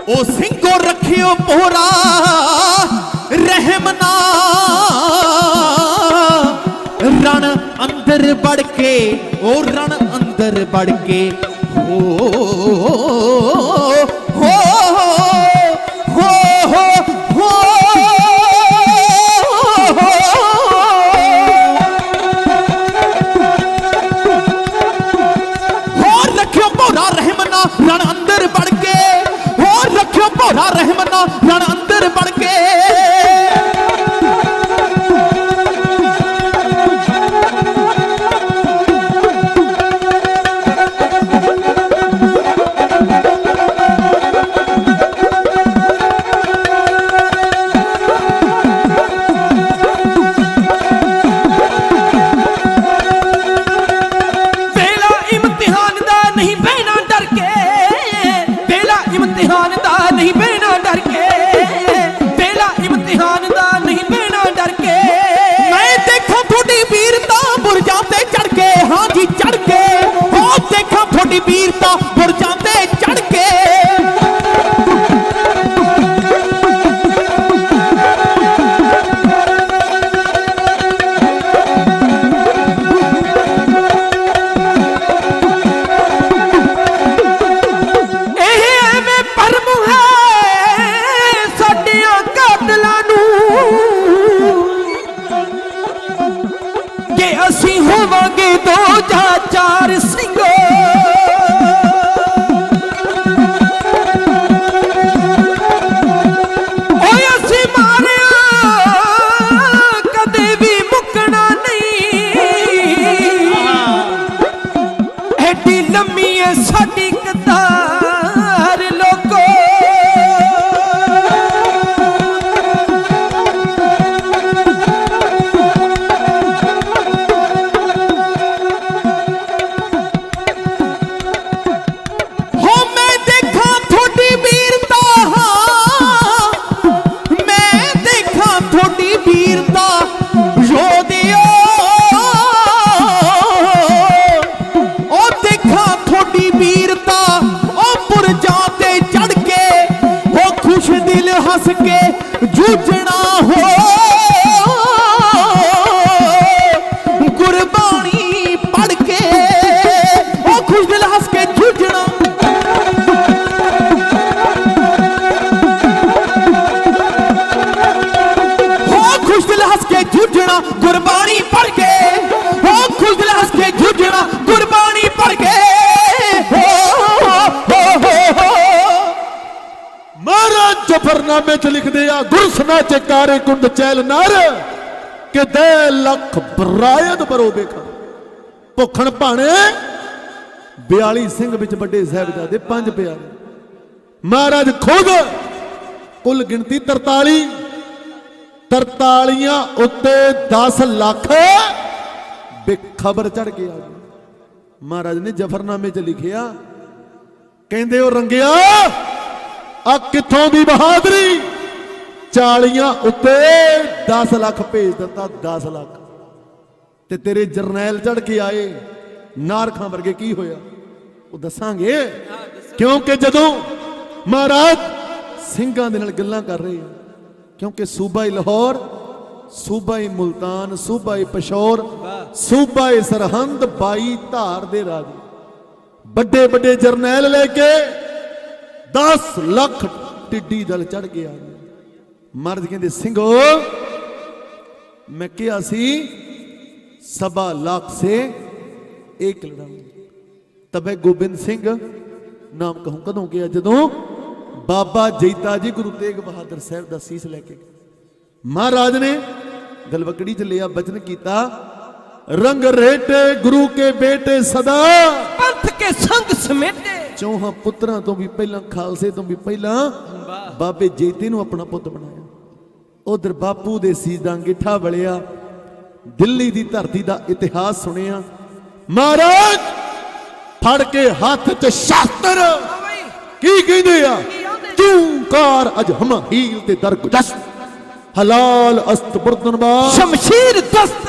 ओ ਸਿੰਘੋ रखियो पोरा रहम ना रण अंदर बढ़ के ओ रण अंदर बढ़ के हो हो हो हो रखियो भोरा रहमना रण अंदर बढ़ के हो रखियो भोरा रहमना रण अंदर बढ़ के वीरता बुरजां ते चढ़ के एवें भरम है साडियां कातलां नूं जे असीं होवांगे दो ਜਾਂ चार ਸਿੰਘੋ साडी कतार लोको हो मैं देखा थोड़ी वीरता मैं देखा थोड़ी वीरता योधियो वीरता ओ पुरजा ते चढ़ के हो खुश दिल हंस के जूझना हो गुरबानी पढ़ के ओ खुश दिल हंस के जूझना हो खुश दिल हंस के जूझना गुरबानी पढ़ के हो खुश दिल हंस के जूझना गुरबानी पढ़ के महाराज जफरनामे च लिखते आ गुरसना च कारे कुंड चैल नार के दे लख बरायत बरो बेखा भुखण भाणे 42 ਸਿੰਘ ਵਿੱਚ ਵੱਡੇ ਸਾਹਿਬਜ਼ਾਦੇ 5 ਪਿਆਰੇ महाराज खुद कुल गिनती 43 उत्ते 10 ਲੱਖ बेखबर चढ़ के आ गई महाराज ने जफरनामे च लिखिया कहंदे ओ रंगिया आ किथों दी बहादुरी 40 उत्ते 10 ਲੱਖ भेज दिता 10 ਲੱਖ ते तेरे जरनैल चढ़ के आए नारखां वर्गे की होया वो दसांगे क्योंकि जदों महाराज ਸਿੰਘਾਂ ਦੇ ਨਾਲ ਗੱਲਾਂ कर रहे हैं क्योंकि सूबा लाहौर सूबा मुल्तान सूबा पिशौर सूबा सरहंद 22 धार दे राजे बड़े बड़े जरनैल लेके 10 ਲੱਖ टिड्डी दल चढ़ गया मर्द कहते ਸਿੰਘੋ मैं क्या सी 1.25 लाख से एक लड़ाऊं तब गोबिंद सिंह नाम कहूं कदों गया जदों बाबा जैता जी गुरु तेग बहादुर साहब दा सीस लेके महाराज ने गलवकड़ी च लिया बचन किया रंग रेटे गुरु के बेटे सदा पंथ के संग समेटे चौहां पुत्रां तो भी पहला खालसे तो भी पहला बाबे जैते नूं अपना पुत बनाया उधर बापू दे सीस दा अंगीठा वलिया दिल्ली दी धरती दा इतिहास सुनिया महाराज फड़ के हाथ च शास्त्र की कहंदे आ चूंकार अज हम हील ते दरगुजश हलाल अस्त बुर्दनबा शमशीर दस्त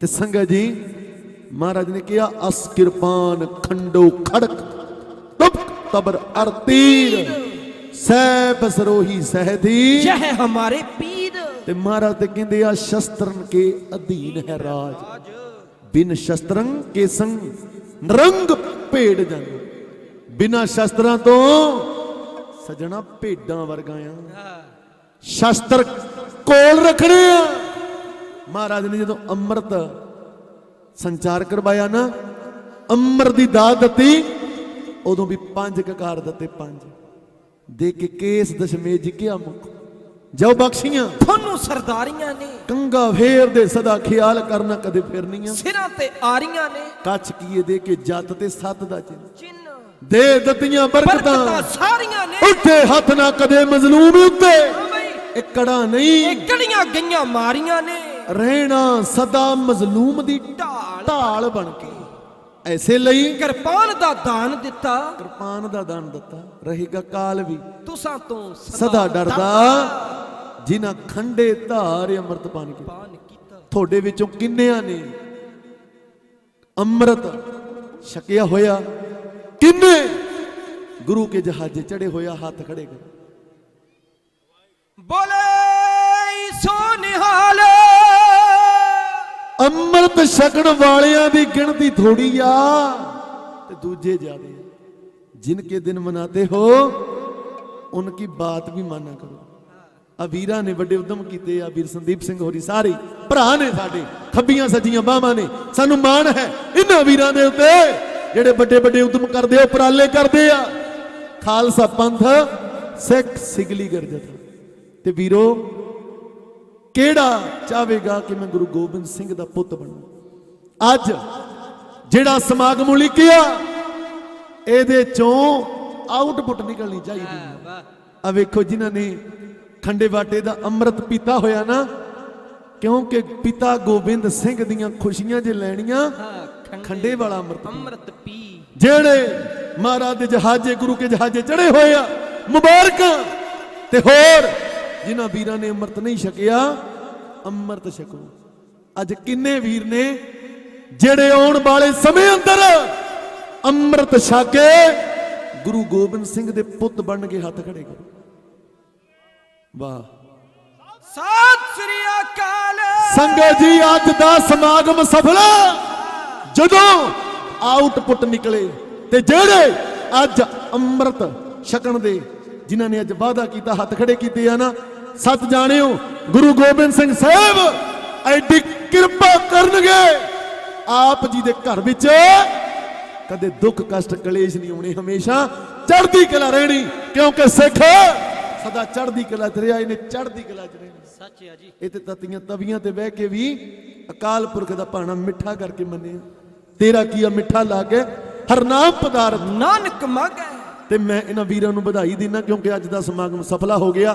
ते संगत जी महाराज ने किया अस किरपान खंडो खड़क तुप तबर अर तीर सैफ सरोही सहदी यह हमारे पीर। ते महाराज ते कहंदे आ शस्त्रन के अधीन है राज बिन शस्त्रं के संग नरंग भेड़ जन बिना शस्त्रां तो सजना भेडां वर्गाया शस्त्र कोल रखने आ। महाराज ने जो अमृत संचार करवाया ना अमृत की दात दती उदों भी 5 ककार दते 5 दे के केस दशमेश क्या मुख जाओ बख्शियां थोनू सरदारियां ने कंगा फेर दे सदा ख्याल करना कदे फिरनियां सिरां ते आरियां ने कच कीए दे के जत ते सत दा चिन्ह चिन्ह दे दतियां बरकतां सारियां ने उठे हथ ना कदे मजलूम उत्ते इकड़ा नहीं इकड़ियां गईयां मारियां ने रहना सदा मजलूम दी ढाल बन के ऐसे लई किरपान दा दान दिता किरपान दा दान दिता रहेगा काल भी तुसां तो सदा डरदा जिन्हां खंडे धार अमृत पान कीता थोड़े विचों किन्नियां ने अमृत छकिया होया किन्ने गुरु के जहाजे चढ़े होया हाथ खड़े कर बोले सो निहाल। अमृत छकण वालियां दी गिनती थोड़ी आ ते दूजे ज्यादा जिनके दिन मनाते हो उनकी बात भी माना करो। आ वीरां ने बड़े उद्यम कीते आ वीर संदीप सिंह होरी सारे भरा ने साडे खब्बियां सज्जियां बाहां ने सानू माण है इन्हां वीरां दे उत्ते जेड़े बड़े बड़े उद्यम करदे आ उपराले करदे आ। खालसा पंथ सिख सिगली गरजत ते वीरो केड़ा चाहेगा कि मैं गुरु गोबिंद सिंह दा पुत बना। अज जेड़ा समागम उलीकिया एदे चों आउटपुट निकलनी चाहिए। आ वेखो जिन्हां ने खंडे बाटे दा अमृत पीता होया ना क्योंकि पिता गोबिंद सिंह दियां खुशियां जे लैणियां खंडे वाला अमृत पी जेड़े महाराज दे जहाजे गुरु के जहाजे चढ़े होए आ मुबारकां ते होर जिन्हां वीरां ने अमृत नहीं छकिया अमृत छको। अज किन्ने वीर ने जेड़े आउण वाले समय अंदर अमृत छके गुरु गोबिंद सिंह दे पुत बन के हाथ खड़े करो। वाह सत श्री अकाल संगत जी अज दा समागम सफल जदों आउटपुट निकले ते जेड़े अज अमृत छकण दे जिन्हां ने अज वादा कीता हाथ खड़े कीते आ ना सत जाणियो गुरु गोबिंद सिंह साहब ऐडी किरपा करनगे आप जी दे घर विच कदे दुख कष्ट कलेश नहीं होने हमेशा चढ़दी कला रहनी क्योंकि सिख सदा चढ़दी कला च रहा इन्हें चढ़दी कला च रहना सच है जी। ये ततियां तवियां ते बह के भी अकाल पुरख दा भाणा मिठा करके मन्ने तेरा किया मिठा लागे हर नाम पदार्थ नानक मांगे ते मैं इन्हां वीरां नूं बधाई दिना क्योंकि अज दा समागम सफला हो गया।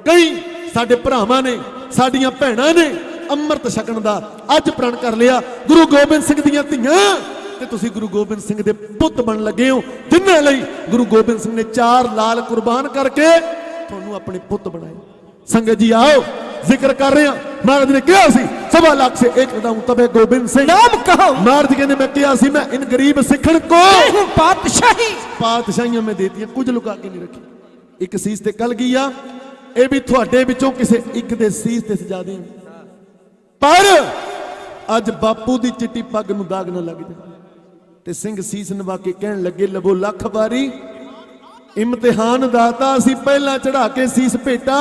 कई साडे भरावां ने साडियां भैणां ने अमृत छकण दा अज प्रण कर लिया गुरु गोबिंद सिंह दियां धीआं ते तुसीं गुरु गोबिंद सिंह दे पुत बन लगे हो जिन्हां लई गुरु गोबिंद सिंह ने 4 लाल कुर्बान करके तुहानूं अपने पुत बनाए। संगत जी आओ जिक्र कर रहे हैं महाराज ने कहा सी 1.25 लाख से एक दाऊं तबे गोबिंद सिंह नाम कहो महाराज कहने मैं कहा सी मैं इन गरीब सिखण को पातशाही पातशाहियां में देती कुछ लुका के नहीं रखी। एक सीस ते कल गया ये भी थोड़े विचों किसी एक दे सीस ते सजा दें पर अज बापू दी चिट्टी पग नूं दाग ना लग जाए ते सिंह सीस नवा के कहन लगे लबो लख बारी इम्तिहान दाता असीं पहला चढ़ा के सीस भेटा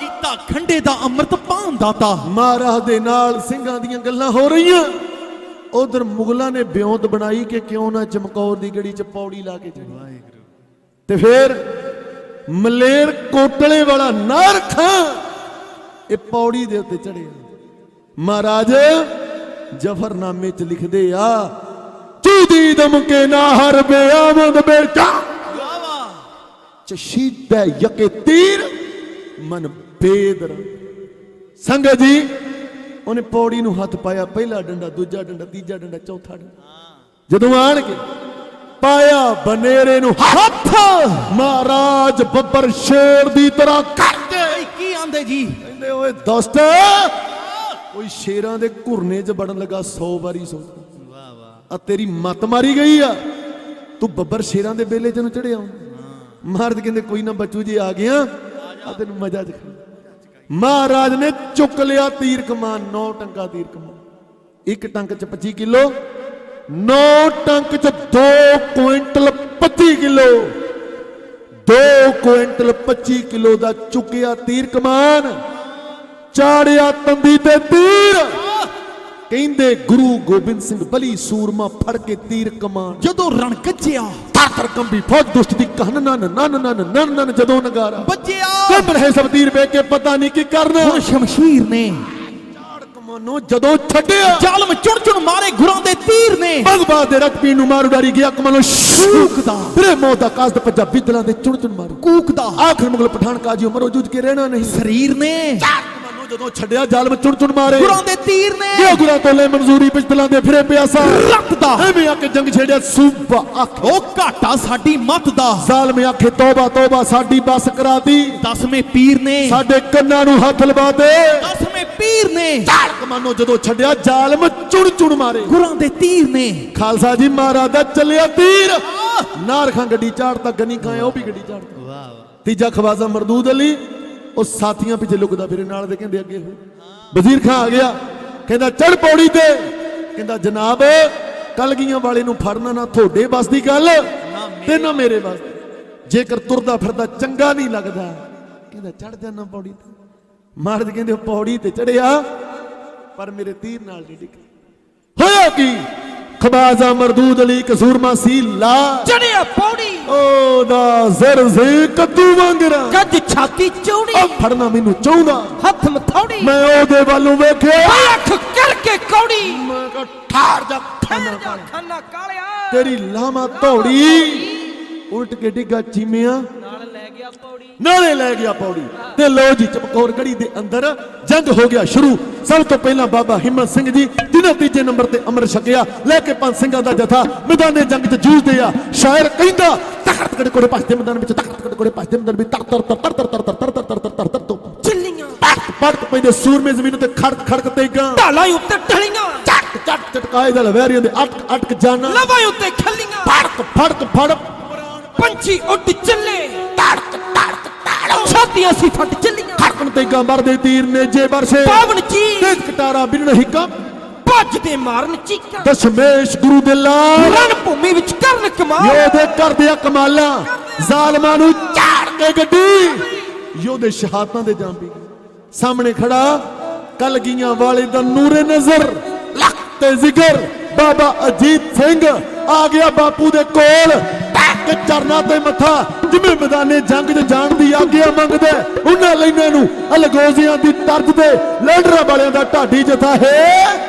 कीता खंडे दा अमृत पान दाता। महाराज दे नाल सिंघां दीयां गल्लां हो रहीआं उधर मुगलों ने ब्योंत बनाई कि क्यों ना चमकौर दी गड़ी च पौड़ी ला के चढ़ी ते फिर मलेर कोटले वाला नार खां ये पौड़ी दे उत्ते चढ़े। महाराज जफरनामे च लिखदे आ चूदी दम के नाहर बेआमद बेटा चशीदा यके तीर मन बेदर। संगत जी उन्हें पौड़ी नूं हथ पाया पहला डंडा दूजा डंडा तीजा डंडा चौथा डंडा जदों आण के पाया बनेरे नूं हथ महाराज बब्बर शेर दी तरह करदे की आंदे जी कहंदे ओए दोस्त कोई शेरां दे घुरने च बड़न लगा 100 बारी सोच वाह वाह आ तेरी मत मारी गई आ तू बब्बर शेरां दे बेले च चढ़िया महाराज कहते कोई ना बच्चू जी आ गया आ तेन मजा दिखा। महाराज ने चुक लिया तीर कमान, 9 टंका तीर कमान। एक टंक च 25 किलो, 9 टंक च 2 क्विंटल 25 किलो, 2 क्विंटल 25 किलो दा चुकिया तीर कमान, चाड़िया तंदी ते तीर। कहंदे गुरु गोबिंद सिंह बली सूरमा फड़ के तीर कमान, ਜਦੋਂ ਰਣ ਗੱਜਿਆ थार कंबी फौज दुष्ट दी कहन नन नन नन नन नन जदों नगारा ਵੱਜਿਆ कंब रहे सब तीर वे के पता नहीं की करना। ਹੁਣ ਸ਼ਮਸ਼ੀਰ ਨੇ चाड़ कमानो जदों छड्डिया ਜ਼ਾਲਮ ਚੁਣ ਚੁਣ ਮਾਰੇ ਗੁਰਾਂ ਦੇ ਤੀਰ ਨੇ। भगवा दे रत पीन नु मारू डारी गया कमानो ਸ਼ੂਕਦਾ रे मौत दा काज पंजाब बिदलां दे चुण चुण मारू ਕੂਕਦਾ आखिर मुगल पठान काजी मरो जूझ के रहना नहीं। ਸਰੀਰ ਨੇ जदों छड्डिया ਜ਼ਾਲਮ चुण चुण मारे ਗੁਰਾਂ ਦੇ ਤੀਰ ਨੇ। ये गुरा तो ले मंजूरी पिछतलां दे फिरे प्यासा ਰੱਖਦਾ एवें आके जंग छेड़िया सूबा आख ਉਹ ਘਾਟਾ ਸਾਡੀ ਮੱਤ ਦਾ। ਜ਼ਾਲਮ आखे तौबा तौबा साडी बस कराती, 10ਵੇਂ ਪੀਰ ਨੇ साडे कन्नां नु हथ लवा दे। 10ਵੇਂ ਪੀਰ ਨੇ ਝਾੜ ਕਮਾਨੋ ਜਦੋਂ ਛੱਡਿਆ ਜ਼ਾਲਮ ਚੁਣ ਚੁਣ ਮਾਰੇ। ਗੁਰਾਂ ਦੇ ਤੀਰ ਨੇ। ਖਾਲਸਾ ਜੀ ਮਹਾਰਾਜ ਦਾ ਚੱਲਿਆ ਤੀਰ, ਨਾਰਖਾਂ ਗੱਡੀ ਚਾੜਤਾ, ਗਨੀ ਖਾਇਆ ਉਹ ਵੀ ਗੱਡੀ ਚਾੜਤਾ। ਵਾਹ ਵਾਹ। ਤੀਜਾ ਖਵਾਜ਼ਾ ਮਰਦੂਦ ਅਲੀ ਉਹ ਸਾਥੀਆਂ ਪਿੱਛੇ ਲੁਕਦਾ ਫਿਰੇ, ਨਾਲ ਦੇ ਕਹਿੰਦੇ ਅੱਗੇ ਹੋ। ਵਜ਼ੀਰ ਖਾਂ ਆ ਗਿਆ, ਕਹਿੰਦਾ ਚੜ ਪੌੜੀ ਤੇ। ਕਹਿੰਦਾ ਜਨਾਬ ਕਲਗੀਆਂ ਵਾਲੇ ਨੂੰ ਫੜਨਾ ਨਾ ਤੁਹਾਡੇ ਬਸ ਦੀ ਗੱਲ ਤੇ ਨਾ ਮੇਰੇ ਬਸ। ਜੇਕਰ ਤੁਰਦਾ ਫਿਰਦਾ ਚੰਗਾ ਨਹੀਂ ਲੱਗਦਾ, ਕਹਿੰਦਾ ਚੜ ਜਾਣਾ ਪੌੜੀ ਤੇ। ਮਹਾਰਾਜ ਕਹਿੰਦੇ ਪੌੜੀ ਤੇ ਚੜਿਆ ਪਰ ਮੇਰੇ ਤੀਰ ਨਾਲ ਨਹੀਂ ਡਿੱਗਿਆ। ਹੋਇਆ ਕੀ? ਖਵਾਜ਼ਾ ਮਰਦੂਦ ਅਲੀ ਕਸੂਰਮਾ ਸੀ ਲਾ ਚੜਿਆ ਪੌੜੀ, ਉਹਦਾ ਜ਼ਰ ਸੇ ਕੱਦੂ ਵਾਂਗਰਾ, ਕੱਜ ਛਾਤੀ ਚੌੜੀ, ਉਹ ਫੜਨਾ ਮੈਨੂੰ ਚਾਹੁੰਦਾ, ਹੱਥ ਮਥੌੜੀ, ਮੈਂ ਉਹਦੇ ਵੱਲੋਂ ਵੇਖਿਆ, ਅੱਖ ਕਰਕੇ ਕੌੜੀ। ਮੈਂ ਕਿਹਾ ਠਾਰ ਜਾ ਖਾਨਾ ਕਾਲਾ, ਖਾਨਾ ਕਾਲਿਆ ਤੇਰੀ ਲਾਮਾ ਧੌੜੀ। ਉਲਟ ਕੇ ਡਿੱਗਾ ਚੀਮਿਆ, ਨਾਲ ਲੈ ਗਿਆ ਪੌੜੀ। ਨਾਲੇ ਲੈ ਗਿਆ ਪੌੜੀ। ਤੇ ਲੋ ਜੀ ਚਮਕੌਰ ਗੜੀ ਦੇ ਅੰਦਰ ਜੰਗ ਹੋ ਗਿਆ ਸ਼ੁਰੂ। ਸਭ ਤੋਂ ਪਹਿਲਾਂ ਬਾਬਾ ਹਿੰਮਤ ਸਿੰਘ ਜੀ ਜਿਨ੍ਹਾਂ ਤੀਜੇ ਨੰਬਰ ਤੇ ਅੰਮ੍ਰਿਤ ਛਕਿਆ, ਲੈ ਕੇ 5 ਸਿੰਘਾਂ ਦਾ ਜਥਾ ਮੈਦਾਨੇ ਜੰਗ 'ਚ ਜੂਝਦੇ ਆ। ਸ਼ਾਇਰ ਕਹਿੰਦਾ ਤਖਤ ਕੜੇ ਕੋੜੇ ਭਜਦੇ ਮੈਦਾਨ ਵਿੱਚ, ਤਖਤ ਕੜੇ ਕੋੜੇ ਭਜਦੇ ਮੈਦਾਨ ਵਿੱਚ, ਤਰ ਤਰ ਤਰ ਤਰ ਤਰ ਤਰ ਤਰ ਤਰ ਤਰ ਤਰ ਤਰ ਤੋਂ ਚੱਲੀਆਂ ਪੜਕ ਪੈਂਦੇ ਸੂਰਮੇ ਜ਼ਮੀਨ ਤੇ ਖੜਕ ਖੜਕ ਤੇ ਗਾਂ, ਢਾਲਾਂ ਉੱਤੇ ਢਲੀਆਂ, ਚੱਕ ਚੱਕ ਚਟਕਾਏ ਦਾ ਵੈਰੀਆਂ ਦੇ ਅਟਕ ਅਟਕ ਜਾਣਾ, ਲਵਾਂ ਉੱਤੇ ਖੱਲੀਆਂ, ਫੜਕ ਫੜਕ ਫੜ ਪੰਛੀ ਉੱਡ ਚੱਲੇ, ਤੜਕ ਤੜਕ ਤੜ ਛਾਤੀਆਂ ਸੀ ਫਟ ਚੱਲੀਆਂ, ਖੜਕਣ ਤੇ ਗਾਂ ਮਰਦੇ ਤੀਰ ਨੇ ਜੇ ਵਰਸੇ, ਪਾਵਨ ਚੀਜ਼ ਤੇਜ ਕਟਾਰਾ ਬਿਨਣ ਹਿੱਕਾ, ਭੱਜਦੇ ਮਾਰਨ ਚੀਕਾਂ, ਦਸ਼ਮੇਸ਼ ਗੁਰੂ ਦੇ ਲਾਲ ਰਣ ਭੂਮੀ ਵਿੱਚ ਕਰਨ ਕਮਾਲ, ਯੋਧੇ ਕਰਦੇ ਆ ਕਮਾਲਾਂ, ਜ਼ਾਲਮਾਂ ਨੂੰ ਝਾੜ ਕੇ ਗੱਡੀ। ਯੋਧੇ ਸ਼ਹਾਦਤਾਂ ਦੇ ਜਾਂਬੀ ਸਾਹਮਣੇ ਖੜਾ ਕਲਗੀਆਂ ਵਾਲੇ ਦਾ ਨੂਰੇ ਨਜ਼ਰ, ਲੱਖ ਤੇ ਜ਼ਿਕਰ ਬਾਬਾ ਅਜੀਤ ਸਿੰਘ ਆ ਗਿਆ ਬਾਪੂ ਦੇ ਕੋਲ, ਟੱਕ ਚਰਨਾਂ ਤੇ ਮੱਥਾ, ਜਿਵੇਂ ਮੈਦਾਨੇ ਜੰਗ 'ਚ ਜਾਣ ਦੀ ਆਗਿਆ ਮੰਗਦਾ। ਉਹਨਾਂ ਲੈਣਾਂ ਨੂੰ ਅਲਗੋਜ਼ੀਆਂ ਦੀ ਤਰਜ਼ ਤੇ ਲੀਡਰਾਂ ਵਾਲਿਆਂ ਦਾ ਢਾਡੀ ਜਥਾ ਹੈ।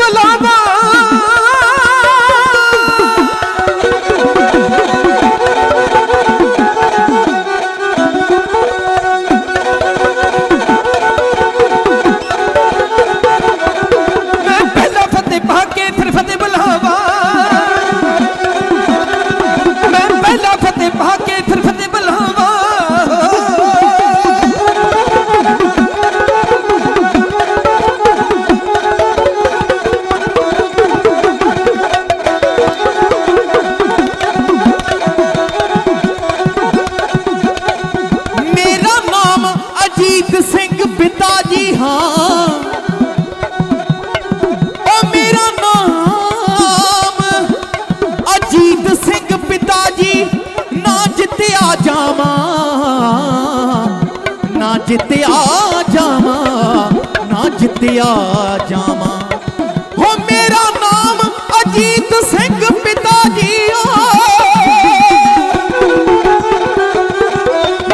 बुलावा मैं पहला फतेह पाके फिर फतेह बुलावा मैं पहला फतेह पाके फिर फतेह बुलावा मेरा नाम अजीत सिंह पिता जी हाँ ओ मेरा नाम अजीत सिंह पिता जी ना जित्या जावा ना जित्या जावा ना जित्या जावा हो मेरा नाम अजीत सिंह पिता जी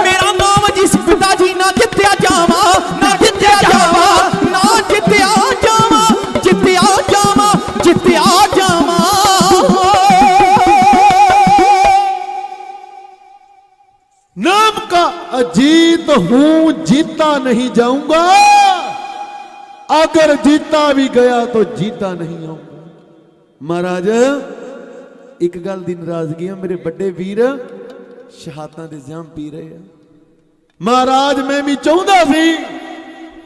मेरा नाम जिस पिताजी ना जित्या जावा ना जित्या जावा ना जित्या जावा जित्या जावा जित्या जावा नाम का अजीत हूं जीता नहीं जाऊंगा अगर जीता भी गया तो जीता नहीं आऊंगा महाराज एक गल दी नाराजगी है मेरे बड़े वीर शहादतां दे जाम पी रहे हैं महाराज मैं भी चाहुंदा सी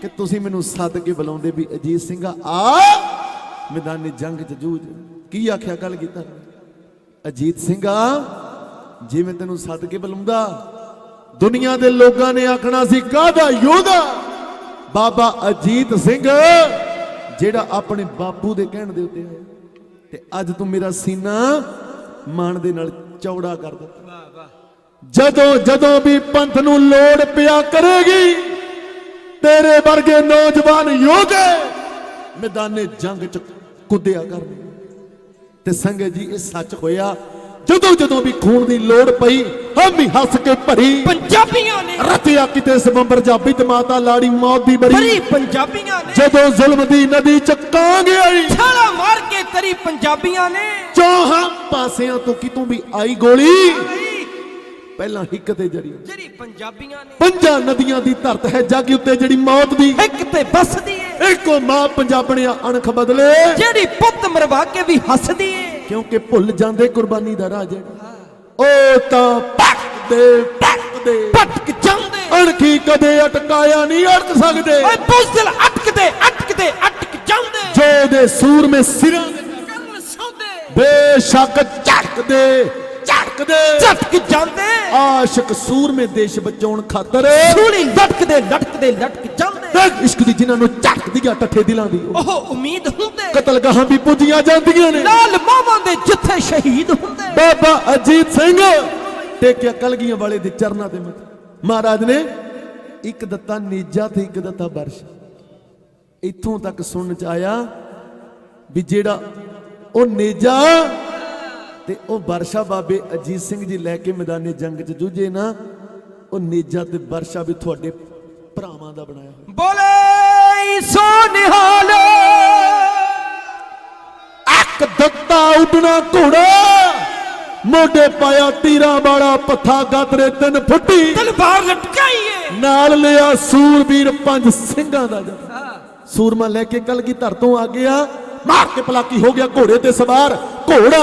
कि तुसीं मैनूं सद के बुलाउंदे भी अजीत सिंघा आ मैदाने जंग च जूझ की आख्या कल कीता अजीत सिंघा जे मैं तेनू सद के बुलाउंदा दुनिया दे लोगां ने आखना सी काहदा योधा बाबा अजीत सिंह जेड़ा अपने बापू दे कहण दे उत्ते आया ते अज तू मेरा सीना मान दे नाल चौड़ा कर दिता जदों जदों भी पंथ नू लोड़ पिया करेगी तेरे वर्गे नौजवान योधे मैदाने जंग च कुद्दिया करने ते संगत जी ये सच होया जदों जदों भी खून दी लोड़ पई हम भी हस के भरी पंजाबियां ने रतिया किते सबंबर जाबी ते माता लाड़ी मौत दी बरी भरी पंजाबियां ने जदों जुल्म दी नदी च कांग आई छाला मार के तरी पंजाबियां ने चौहां पासियां तो कितों भी आई गोली पहला हिक ते जड़ी ਜਿਹੜੀ ਪੰਜਾਬੀਆਂ ਨੇ पंजा नदियां दी धरत है जग उत्ते जड़ी मौत दी ਇੱਕ ਤੇ ਬਸਦੀ ਏ एको मां पंजाबणिया अणख बदले ਜਿਹੜੀ ਪੁੱਤ ਮਰਵਾ ਕੇ ਵੀ ਹੱਸਦੀ ਏ क्योंकि भुल जांदे कुर्बानी दा राह जेड़ा ओ तां पटदे ਭਟਕ ਜਾਂਦੇ अणखी कदे अटकाया नहीं अटक सकदे ਓਏ ਬੁਜ਼ਦਿਲ ਅਟਕਦੇ ਅਟਕਦੇ ਅਟਕ ਜਾਂਦੇ जो दे सूर में सिरां दे ਕਰਨ ਸੌਦੇ बेशक झटकदे ਝਟਕ ਜਾਂਦੇ आशिक सूर में देश बचाउण खातर ਸੂਲੀ ਲਟਕਦੇ ਲਟਕਦੇ ਲਟਕ ਜਾਂਦੇ इश्क दी जिन्हां नूं झटकदियां टठे दिलां दी ਉਹ ਉਮੀਦ ਹੁੰਦੇ कतलगाहां भी पुजियां जांदियां ने ਲਾਲ ਮਾਵਾਂ ਦੇ ਜਿੱਥੇ ਸ਼ਹੀਦ ਹੁੰਦੇ बाबा अजीत सिंह टेकिया कलगियां वाले दे चरनां ते मत महाराज ने एक दत्ता नीजा ते एक दत्ता बरश इत्थों तक सुनन च आया भी जेड़ा ओ नेजा ते ओ बरशा बाबे अजीत सिंह जी लैके मैदाने जंग च जूझे ना ओ नेजा ते बरशा भी तुहाडे भरावां दा बनाया होया ਬੋਲੇ ਸੋ ਨਿਹਾਲ एक दत्ता उडना घोड़ा मोढे पाया तीरा वाला पत्था गातरे 3 फुट्टी ਤਲਵਾਰ ਲਟਕਾਈ ਏ नाल लिया सूरबीर 5 ਸਿੰਘਾਂ ਦਾ ਜਥਾ सूरमा लेके कल की धर तो आ गया मार के पलाकी हो गया घोड़े ते सवार घोड़ा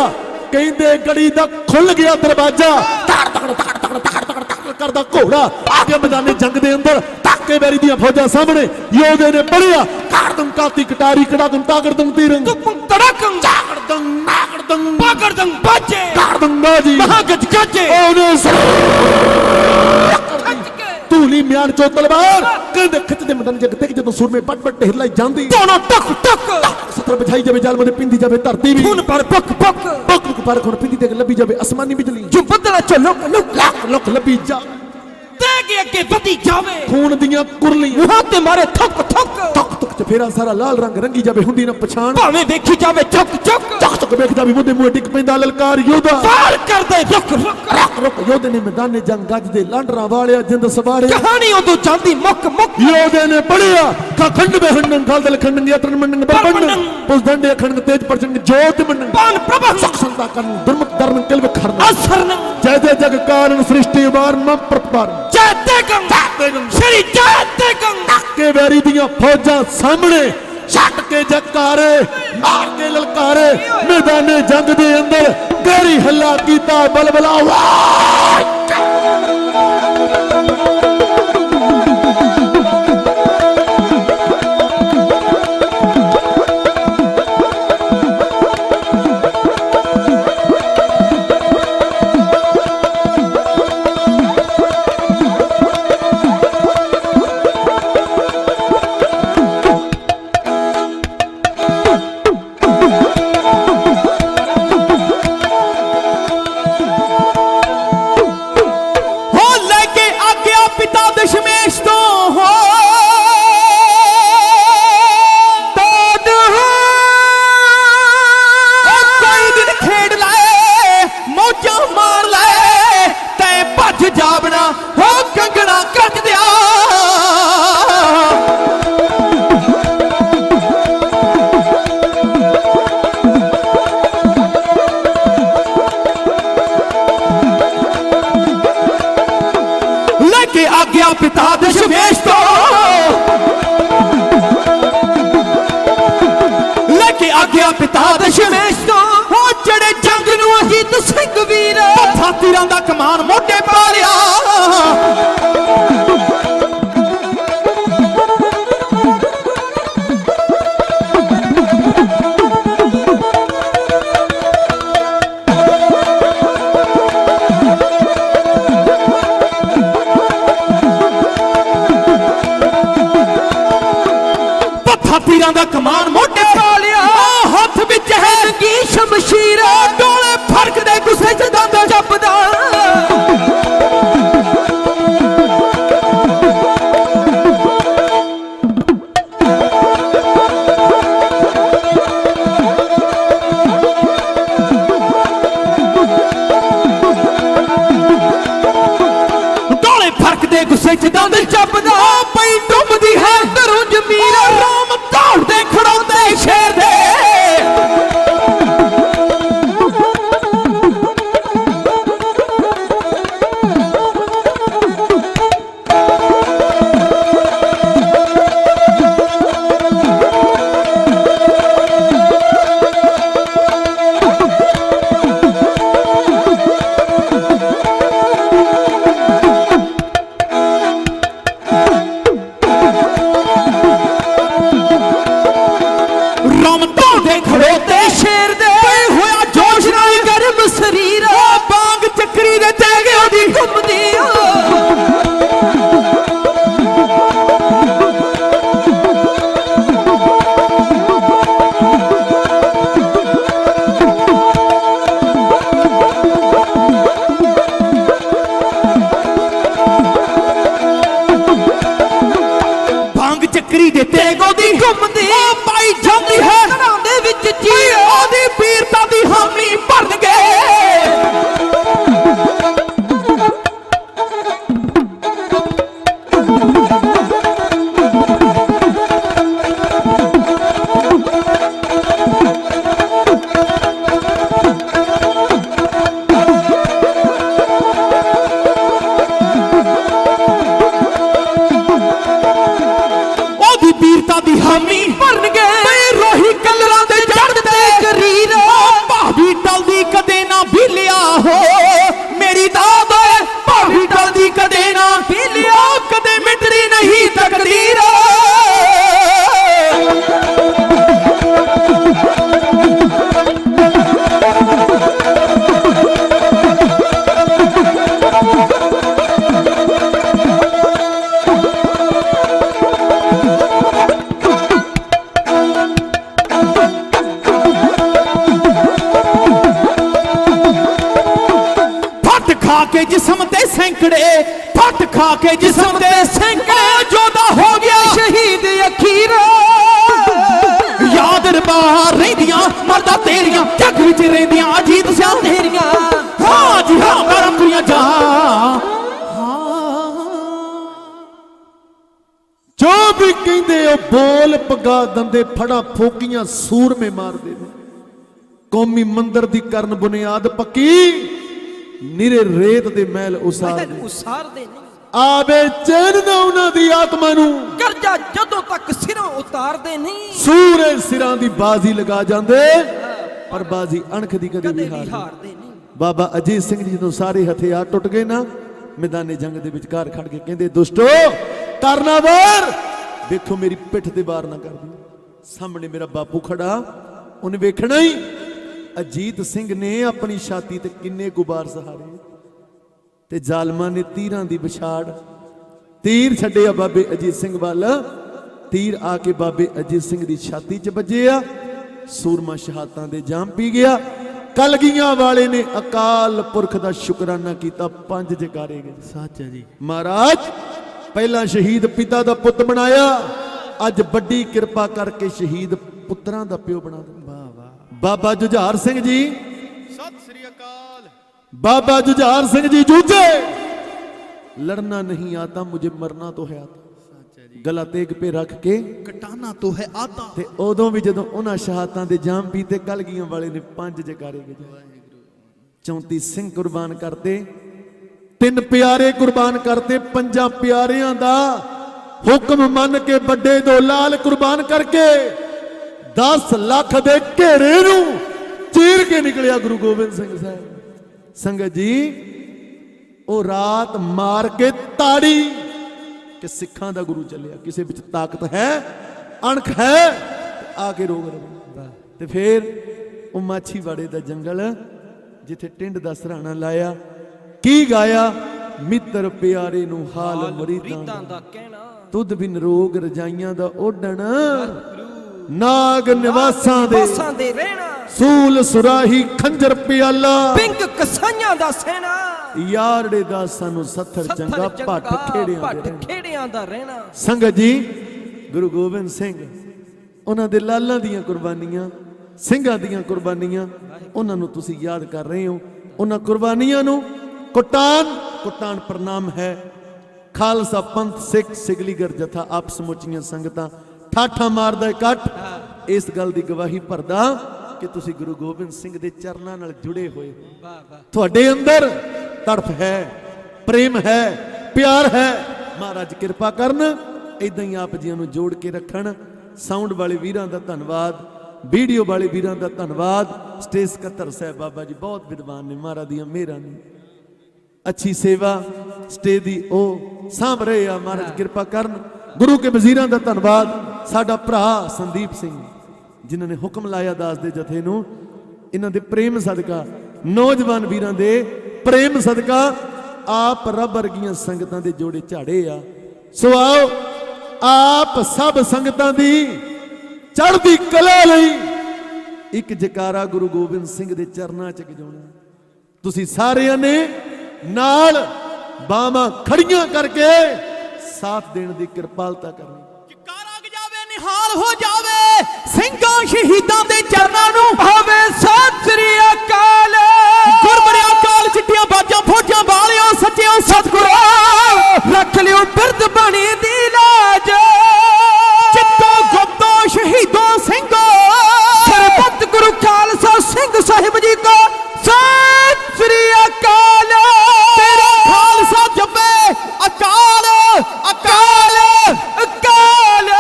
कहंदे गड़ी दा खुल गया दरवाजा धड़ धड़ धड़ धड़ धड़ धड़ धड़ करदा घोड़ा आ गया मैदाने जंग दे अंदर ताके बैरी दी फौजां सामने योधे ने पढ़िया काड़दम काती कटारी कड़ादम तागड़दम तीरंग ਤੁਪੰ ਤੜਕੰ तागड़दम नागड़दम ਪਾਗੜਦੰ ਬਾਜੇ काड़दम बाजी ਮਹਾਗਜ ਗੱਜੇ ओने ਖੱਜ ਕੇ ਧੂਲੀ ਮਿਆਨ ਚੋ ਤਲਵਾਰ ਕਹਿੰਦੇ ਖਿੱਚਦੇ ਮੈਦਾਨ ਜਗ ਤੇ ਜਦੋਂ ਸੂਰਮੇ ਪਟ ਪਟ ਢੇਰ ਲਾਈ ਜਾਂਦੀ ਦੋਨੋਂ ਟਕ ਟਕ ਸਤਰ ਬਝਾਈ ਜਾਵੇ ਜਾਲ ਮਨੇ ਪਿੰਦੀ ਜਾਵੇ ਧਰਤੀ ਵੀ ਖੂਨ ਪਰ ਪੱਕ ਪੱਕ ਬੁੱਕ ਬੁੱਕ ਪਰ ਖੁਣ ਪਿੰਦੀ ਤੇ ਲੱਭੀ ਜਾਵੇ ਅਸਮਾਨੀ ਬਿਜਲੀ ਜੋ ਬੱਦਲਾ ਚ ਲੁਕ ਲੁਕ ਲੱਖ ਲੱਖ ਲੱਭੀ ਜਾ ਤੇ ਅੱਗੇ ਵਧੀ ਜਾਵੇ ਖੂਨ ਦੀਆਂ ਕੁਰਲੀਆਂ ਮੂੰਹਾਂ ਤੇ ਮਾਰੇ ਥੱਕ ਤੁਕ ਤੁਕ ਚਫੇਰਾ ਸਾਰਾ ਲਾਲ ਰੰਗ ਰੰਗੀ ਜਾਵੇ ਹੁੰਦੀ ਨਾ ਪਛਾਣ ਭਾਵੇਂ ਵੇਖੀ ਜਾਵੇ ਚੁੱਕ ਚੁੱਕ ਤੁਕ ਤੁਕ ਵੇਖਦਾ ਵੀ ਮੁੰਡੇ ਮੂਹੇ ਟਿਕ ਪੈਂਦਾ ਲਲਕਾਰ ਯੋਧਾ ਵਾਰ ਕਰਦੇ ਰੁਕ ਰੁਕ ਰੁਕ ਰੁਕ ਯੋਧੇ ਨੇ ਮੈਦਾਨੇ ਜੰਗ ਗੱਜਦੇ ਲਾਂਡਰਾਂ ਵਾਲਿਆ ਜਿੰਦ ਸਵਾੜਿਆ ਕਹਾਣੀ ਉਦੋਂ ਜਾਂਦੀ ਮੁੱਕ ਮੁੱਕ ਯੋਧੇ ਨੇ ਪੜਿਆ ਖੰਡ ਬਹਿੰਨ ਖਾਲਦਲ ਖੰਡ ਯਾਤਰਨ ਮੰਡਨ ਬਰਬੰਨ ਪੁਸ ਦੰਡੇ ਖੰਡ ਤੇਜ ਪ੍ਰਚੰਡ ਜੋਤ ਮੰਡਨ ਪਾਨ ਪ੍ਰਭਾ ਸੰਤਾ ਕਰਨ ਦੁਰਮੁਖ ਧਰਮ ਕਿਲਵ ਖਰਨ ਅਸਰ ਨ ਜੈ ਜੈ ਜਗ ਕਾਰਨ ਸ੍ਰਿਸ਼ਟੀ ਵਾਰ ਮ ਪ੍ਰਪਾਰ ਜੈਤੇ ਗੰਗ ਸ਼੍ਰੀ ਜੈਤੇ ਗੰਗ ਕੇ ਵੈਰੀ ਦੀਆਂ ਫੌਜਾਂ ਸਾਹਮਣੇ ਛੱਟ ਕੇ ਜਕਾਰੇ ਮਾਰ ਕੇ ਲਲਕਾਰੇ ਮੈਦਾਨੇ ਜੰਗ ਦੇ ਅੰਦਰ ਗਹਿਰੀ ਹੱਲਾ ਕੀਤਾ ਬਲਬਲਾ ਪਿਤਾ ਦਸ਼ਮੇਸ਼ ਤੋਂ ਲੈ ਕੇ ਆ ਗਿਆ ਪਿਤਾ ਦਸ਼ਮੇਸ਼ ਤੋਂ ਉਹ ਜਿਹੜੇ ਜੰਗ ਨੂੰ ਅਜੀਤ ਸਿੰਘ ਵੀਰ ਤੀਰਾਂ ਦਾ ਕਮਾਨ ਮੋਢੇ ਪਾ ਲਿਆ ਤੀਰਾਂ ਦਾ ਕਮਾਨ ਮੋਢੇ ਪਾ ਲਿਆ ਹੱਥ ਵਿੱਚ ਹੈ ਰੰਗੀ ਸ਼ਮਸ਼ੀਰ ਡੋਲੇ ਫਰਕਦੇ ਗੁੱਸੇ ਚ ਦੰਦ ਚੱਪਦਾ ਡੋਲੇ ਫਰਕਦੇ ਗੁੱਸੇ ਚ ਦੰਦ ਚੱਪਦਾ ਪਈ ਡੁੱਬਦੀ ਹੈ ਅੰਦਰੋਂ ਜ਼ਮੀਰ ਰਾਮ ਦੌੜਦੇ ਖੜਾਉਂਦੇ ਸ਼ੇਰ ਦੇ ਖੜੋਤੇ ਸ਼ੇਰ ਦੇ ਹੋਇਆ ਜੋਸ਼ ਨਾਲ ਗਰਮ ਸਰੀਰ ਬਾਂਗ ਚੱਕਰੀ ਦੇ ਤੇਗੇ ਉਹਦੀ ਘੁੰਮਦੀ ਬਾਂਗ ਚੱਕਰੀ ਦੇ ਤੇਗ ਉਹਦੀ ਘੁੰਮਦੀ ਪਾਈ ਜਾਂਦੀ ਹੈ ਉਹਦੀ ਵੀਰਤਾ ਦੀ ਹਾਮੀ ਭਰਨ ਉਹਦੀ ਵੀਰਤਾ ਦੀ ਹਾਮੀ ਭਰਨ ਗਏ ਰੋਹੀ ਕਲਰਾਂ ਦੇ ਕਰੀਰ ਭਾਬੀ ਟਲਦੀ ਕਦੇ ਨਾ ਭੀਲਿਆ ਹੋ ਮੇਰੀ ਦਾਦ ਭਾਬੀ ਟਲਦੀ ਕਦੇ ਨਾ ਭੀਲਿਆ ਕਦੇ ਮਿਟਦੀ ਨਹੀਂ ਤਕਦੀਰ ਕੇ ਜਿਸਮ ਤੇ ਸੈਂਕੜੇ ਫੱਟ ਖਾ ਕੇ ਜਿਸਮ ਦੇ ਸੈਂਕੜੇ ਜੋਦਾ ਹੋ ਗਿਆ ਸ਼ਹੀਦ ਅਖੀਰ ਯਾਦ ਰਬਾਰ ਰਹਿੰਦੀਆਂ ਮਰਦਾ ਤੇਰੀਆਂ ਜੱਗ ਵਿੱਚ ਰਹਿੰਦੀਆਂ ਅਜੀਤ ਸਿਆਂ ਤੇਰੀਆਂ ਹਾਂ ਜੀ ਹਾਂ ਕਰ ਕੁੜੀਆਂ ਜਾ ਜੋ ਵੀ ਕਹਿੰਦੇ ਉਹ ਬੋਲ ਪਗਾ ਦੰਦੇ ਫੜਾ ਫੋਕੀਆਂ ਸੂਰਮੇ ਮਾਰਦੇ ਨੇ ਕੌਮੀ ਮੰਦਰ ਦੀ ਕਰਨ ਬੁਨਿਆਦ ਪੱਕੀ ਨਿਰੇ ਰੇਤ ਦੇ ਮਹਿਲ ਉਸਾਰਦੇ ਉਸਾਰਦੇ ਨਹੀਂ ਆਵੇ ਚੈਨ ਨਾ ਉਹਨਾਂ ਦੀ ਆਤਮਾ ਨੂੰ ਕਰਜ਼ਾ ਜਦੋਂ ਤੱਕ ਸਿਰੋਂ ਉਤਾਰਦੇ ਨਹੀਂ ਸੂਰੇ ਸਿਰਾਂ ਦੀ ਬਾਜ਼ੀ ਲਗਾ ਜਾਂਦੇ ਪਰ ਬਾਜ਼ੀ ਅਣਖ ਦੀ ਕਦੇ ਵੀ ਹਾਰਦੇ ਨਹੀਂ ਬਾਬਾ ਅਜੀਤ ਸਿੰਘ ਜੀ ਜਦੋਂ ਸਾਰੇ ਹਥਿਆਰ ਟੁੱਟ ਗਏ ਨਾ ਮੈਦਾਨੇ ਜੰਗ ਦੇ ਵਿਚਕਾਰ ਖੜ ਕੇ ਕਹਿੰਦੇ ਦੁਸ਼ਟੋ ਕਰਨਾ ਵਾਰ ਦੇਖੋ ਮੇਰੀ ਪਿੱਠ ਤੇ ਵਾਰ ਨਾ ਕਰ ਦਿਓ ਸਾਹਮਣੇ ਮੇਰਾ ਬਾਪੂ ਖੜਾ ਉਹਨੇ ਵੇਖਣਾ ਹੀ ਅਜੀਤ ਸਿੰਘ ਨੇ ਆਪਣੀ ਛਾਤੀ ਤੇ ਕਿੰਨੇ ਗੁਬਾਰ ਸਹਾਰੇ ਤੇ ਜ਼ਾਲਮਾਂ ਨੇ ਤੀਰਾਂ ਦੀ ਵਿਛਾੜ ਤੀਰ ਛੱਡੇ ਆ ਬਾਬੇ ਅਜੀਤ ਸਿੰਘ ਵੱਲ ਤੀਰ ਆ ਕੇ ਬਾਬੇ ਅਜੀਤ ਸਿੰਘ ਦੀ ਛਾਤੀ 'ਚ ਵੱਜੇ ਆ ਸੂਰਮਾ ਸ਼ਹਾਦਤਾਂ ਦੇ ਜਾਮ ਪੀ ਗਿਆ ਕਲਗੀਆਂ ਵਾਲੇ ਨੇ ਅਕਾਲ ਪੁਰਖ ਦਾ ਸ਼ੁਕਰਾਨਾ ਕੀਤਾ 5 ਜਕਾਰੇ ਗਏ ਸੱਚ ਹੈ ਜੀ ਮਹਾਰਾਜ ਪਹਿਲਾ ਸ਼ਹੀਦ ਪਿਤਾ ਦਾ ਪੁੱਤ ਬਣਾਇਆ ਅੱਜ ਵੱਡੀ ਕਿਰਪਾ ਕਰਕੇ ਸ਼ਹੀਦ ਪੁੱਤਰਾਂ ਦਾ ਪਿਓ ਬਣਾ ਦਿੱਤਾ ਬਾਬਾ ਜੁਝਾਰ ਸਿੰਘ ਜੀ ਸਤਿ ਸ੍ਰੀ ਅਕਾਲ बाबा जुझार सिंह जी जूझे लड़ना नहीं आता मुझे मरना तो है आता गला तेग पे रख के ਕਟਾਣਾ तो है आता ते उदों भी जदों उन्हां शहादतां दे जाम पीते कलगियां वाले ने 5 जकारे गए 34 सिंह कुर्बान करते 3 प्यारे कुर्बान करते 5 प्यारियां दा हुक्म मन के बड़े दो लाल कुर्बान करके 10 लाख दे घेरे नूं चीर के निकलिया गुरु गोबिंद सिंह साहब संगत जी ਉਹ ਰਾਤ ਮਾਰ ਕੇ ਤਾੜੀ ਕਿ ਸਿੱਖਾਂ ਦਾ ਗੁਰੂ ਚੱਲਿਆ ਕਿਸੇ ਵਿੱਚ ਤਾਕਤ ਹੈ ਅਣਖ ਹੈ ਆ ਕੇ ਰੋਗ ਰਵੇ ਤੇ ਫਿਰ ਉਹ ਮਾਛੀਵਾੜੇ ਦਾ ਜੰਗਲ ਜਿੱਥੇ ਟਿੰਡ ਦਾ ਸਰਾਣਾ ਲਾਇਆ ਕੀ ਗਾਇਆ ਮਿੱਤਰ ਪਿਆਰੇ ਨੂੰ ਹਾਲ ਮਰੀਦਾਂ ਦਾ ਕਹਿਣਾ ਤੁਧ ਬਿਨ ਰੋਗ ਰਜਾਈਆਂ ਦਾ ਓਢਣ ਨਾਗ ਨਿਵਾਸਾਂ ਦੇ ਰਹਿਣਾ ਸੂਲ ਸੁਰਾਹੀ ਖੰਜਰ ਪਿਆਲਾ ਪਿੰਗ ਕਸਾਈਆਂ ਦਾ ਸੈਨਾ ਯਾਰੜੇ ਦਾ ਸਾਨੂੰ ਸੱਥਰ ਚੰਗਾ ਭੱਟ ਖੇੜਿਆਂ ਦਾ ਰਹਿਣਾ ਸੰਗਤ ਜੀ ਗੁਰੂ ਗੋਬਿੰਦ ਸਿੰਘ ਉਹਨਾਂ ਦੇ ਲਾਲਾਂ ਦੀਆਂ ਕੁਰਬਾਨੀਆਂ ਸਿੰਘਾਂ ਦੀਆਂ ਕੁਰਬਾਨੀਆਂ ਉਹਨਾਂ ਨੂੰ ਤੁਸੀਂ ਯਾਦ ਕਰ ਰਹੇ ਹੋ ਉਹਨਾਂ ਕੁਰਬਾਨੀਆਂ ਨੂੰ ਕੁਟਾਨ ਪ੍ਰਣਾਮ ਹੈ ਖਾਲਸਾ ਪੰਥ ਸਿੱਖ ਸਿਗਲੀਗਰ ਜਥਾ ਆਪ ਸਮੁੱਚੀਆਂ ਸੰਗਤਾਂ ਠਾਠਾ ਮਾਰਦਾ ਇਕੱਠ ਇਸ ਗੱਲ ਦੀ ਗਵਾਹੀ ਭਰਦਾ ਕਿ ਤੁਸੀਂ ਗੁਰੂ ਗੋਬਿੰਦ ਸਿੰਘ ਦੇ ਚਰਨਾਂ ਨਾਲ ਜੁੜੇ ਹੋਏ ਹੋ ਤੁਹਾਡੇ ਅੰਦਰ ਤੜਫ ਹੈ ਪ੍ਰੇਮ ਹੈ ਪਿਆਰ ਹੈ ਮਹਾਰਾਜ ਕਿਰਪਾ ਕਰਨ ਇਦਾਂ ਹੀ ਆਪ ਜੀਆਂ ਨੂੰ ਜੋੜ ਕੇ ਰੱਖਣ ਸਾਊਂਡ ਵਾਲੇ ਵੀਰਾਂ ਦਾ ਧੰਨਵਾਦ ਵੀਡੀਓ ਵਾਲੇ ਵੀਰਾਂ ਦਾ ਧੰਨਵਾਦ ਸਟੇਜ ਸਕੱਤਰ ਸਾਹਿਬ ਬਾਬਾ ਜੀ ਬਹੁਤ ਵਿਦਵਾਨ ਨੇ ਮਹਾਰਾਜ ਦੀਆਂ ਮਿਹਰਾਂ ਨੇ ਅੱਛੀ ਸੇਵਾ ਸਟੇਜ ਦੀ ਉਹ ਸਾਂਭ ਰਹੇ ਆ ਮਹਾਰਾਜ ਕਿਰਪਾ ਕਰਨ ਗੁਰੂ ਕੇ ਵਜ਼ੀਰਾਂ ਦਾ ਧੰਨਵਾਦ ਸਾਡਾ ਭਰਾ ਸੰਦੀਪ ਸਿੰਘ ਜਿਨ੍ਹਾਂ ਨੇ ਹੁਕਮ ਲਾਇਆ ਦਾਸ ਦੇ ਜਥੇ ਨੂੰ ਇਹਨਾਂ ਦੇ ਪ੍ਰੇਮ ਸਦਕਾ ਨੌਜਵਾਨ ਵੀਰਾਂ ਦੇ ਪ੍ਰੇਮ ਸਦਕਾ ਆਪ ਰੱਬ ਵਰਗੀਆਂ ਸੰਗਤਾਂ ਦੇ ਜੋੜੇ ਝਾੜੇ ਆ ਸੋ ਆਓ ਆਪ ਸਭ ਸੰਗਤਾਂ ਦੀ ਚੜ੍ਹਦੀ ਕਲਾ ਲਈ ਇੱਕ ਜਕਾਰਾ ਗੁਰੂ ਗੋਬਿੰਦ ਸਿੰਘ ਦੇ ਚਰਨਾਂ 'ਚ ਗਜਾਉਣਾ ਤੁਸੀਂ ਸਾਰਿਆਂ ਨੇ ਨਾਲ ਬਾਹਾਂ ਖੜੀਆਂ ਕਰਕੇ ਸਾਥ ਦੇਣ ਦੀ ਕਿਰਪਾਲਤਾ ਕਰਨੀ ਜਕਾਰਾ ਗਜਾਵੇ ਨਿਹਾਲ ਹੋ ਜਾਵੇ ਸਿੰਘਾਂ ਸ਼ਹੀਦਾਂ ਦੇ ਚਰਨਾਂ ਨੂੰ ਹੋਵੇ ਸਤਿ ਸ੍ਰੀ ਅਕਾਲ ਗੁਰਬਰਿਆ ਕਾਲ ਚਿੱਟੀਆਂ ਬਾਜਾਂ ਫੌਜਾਂ ਵਾਲਿਓ ਸੱਚਿਓ ਸਤਿਗੁਰੂ ਰੱਖ ਲਿਓ ਬਿਰਦ ਬਣੀ ਦੀ ਲਾਜ ਚਿੱਤੋ ਗੁਪਤੋ ਸ਼ਹੀਦੋ ਸਿੰਘੋ ਸਰਬੱਤ ਗੁਰੂ ਖਾਲਸਾ ਸਿੰਘ ਸਾਹਿਬ ਜੀ ਕੋ ਸਤਿ ਸ੍ਰੀ ਅਕਾਲ ਤੇਰਾ ਖਾਲਸਾ ਜਪੇ ਅਕਾਲ ਅਕਾਲ ਅਕਾਲ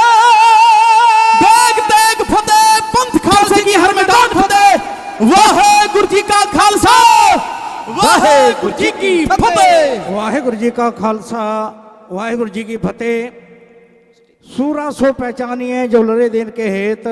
ਦੇਗ ਦੇਗ ਫਤਿਹ ਪੰਥ ਖਾਲਸੇ ਕੀ ਹਰ ਮੈਦਾਨ ਫਤਿਹ ਵਾਹਿਗੁਰੂ ਜੀ ਕਾ ਖਾਲਸਾ ਵਾਹਿਗੁਰੂ ਜੀ ਕੀ ਫਤਿਹ वाहिगुरु जी का खालसा वाहिगुरु जी की फतेह सूरा सो पहचानिए जो लड़े दिन के हेत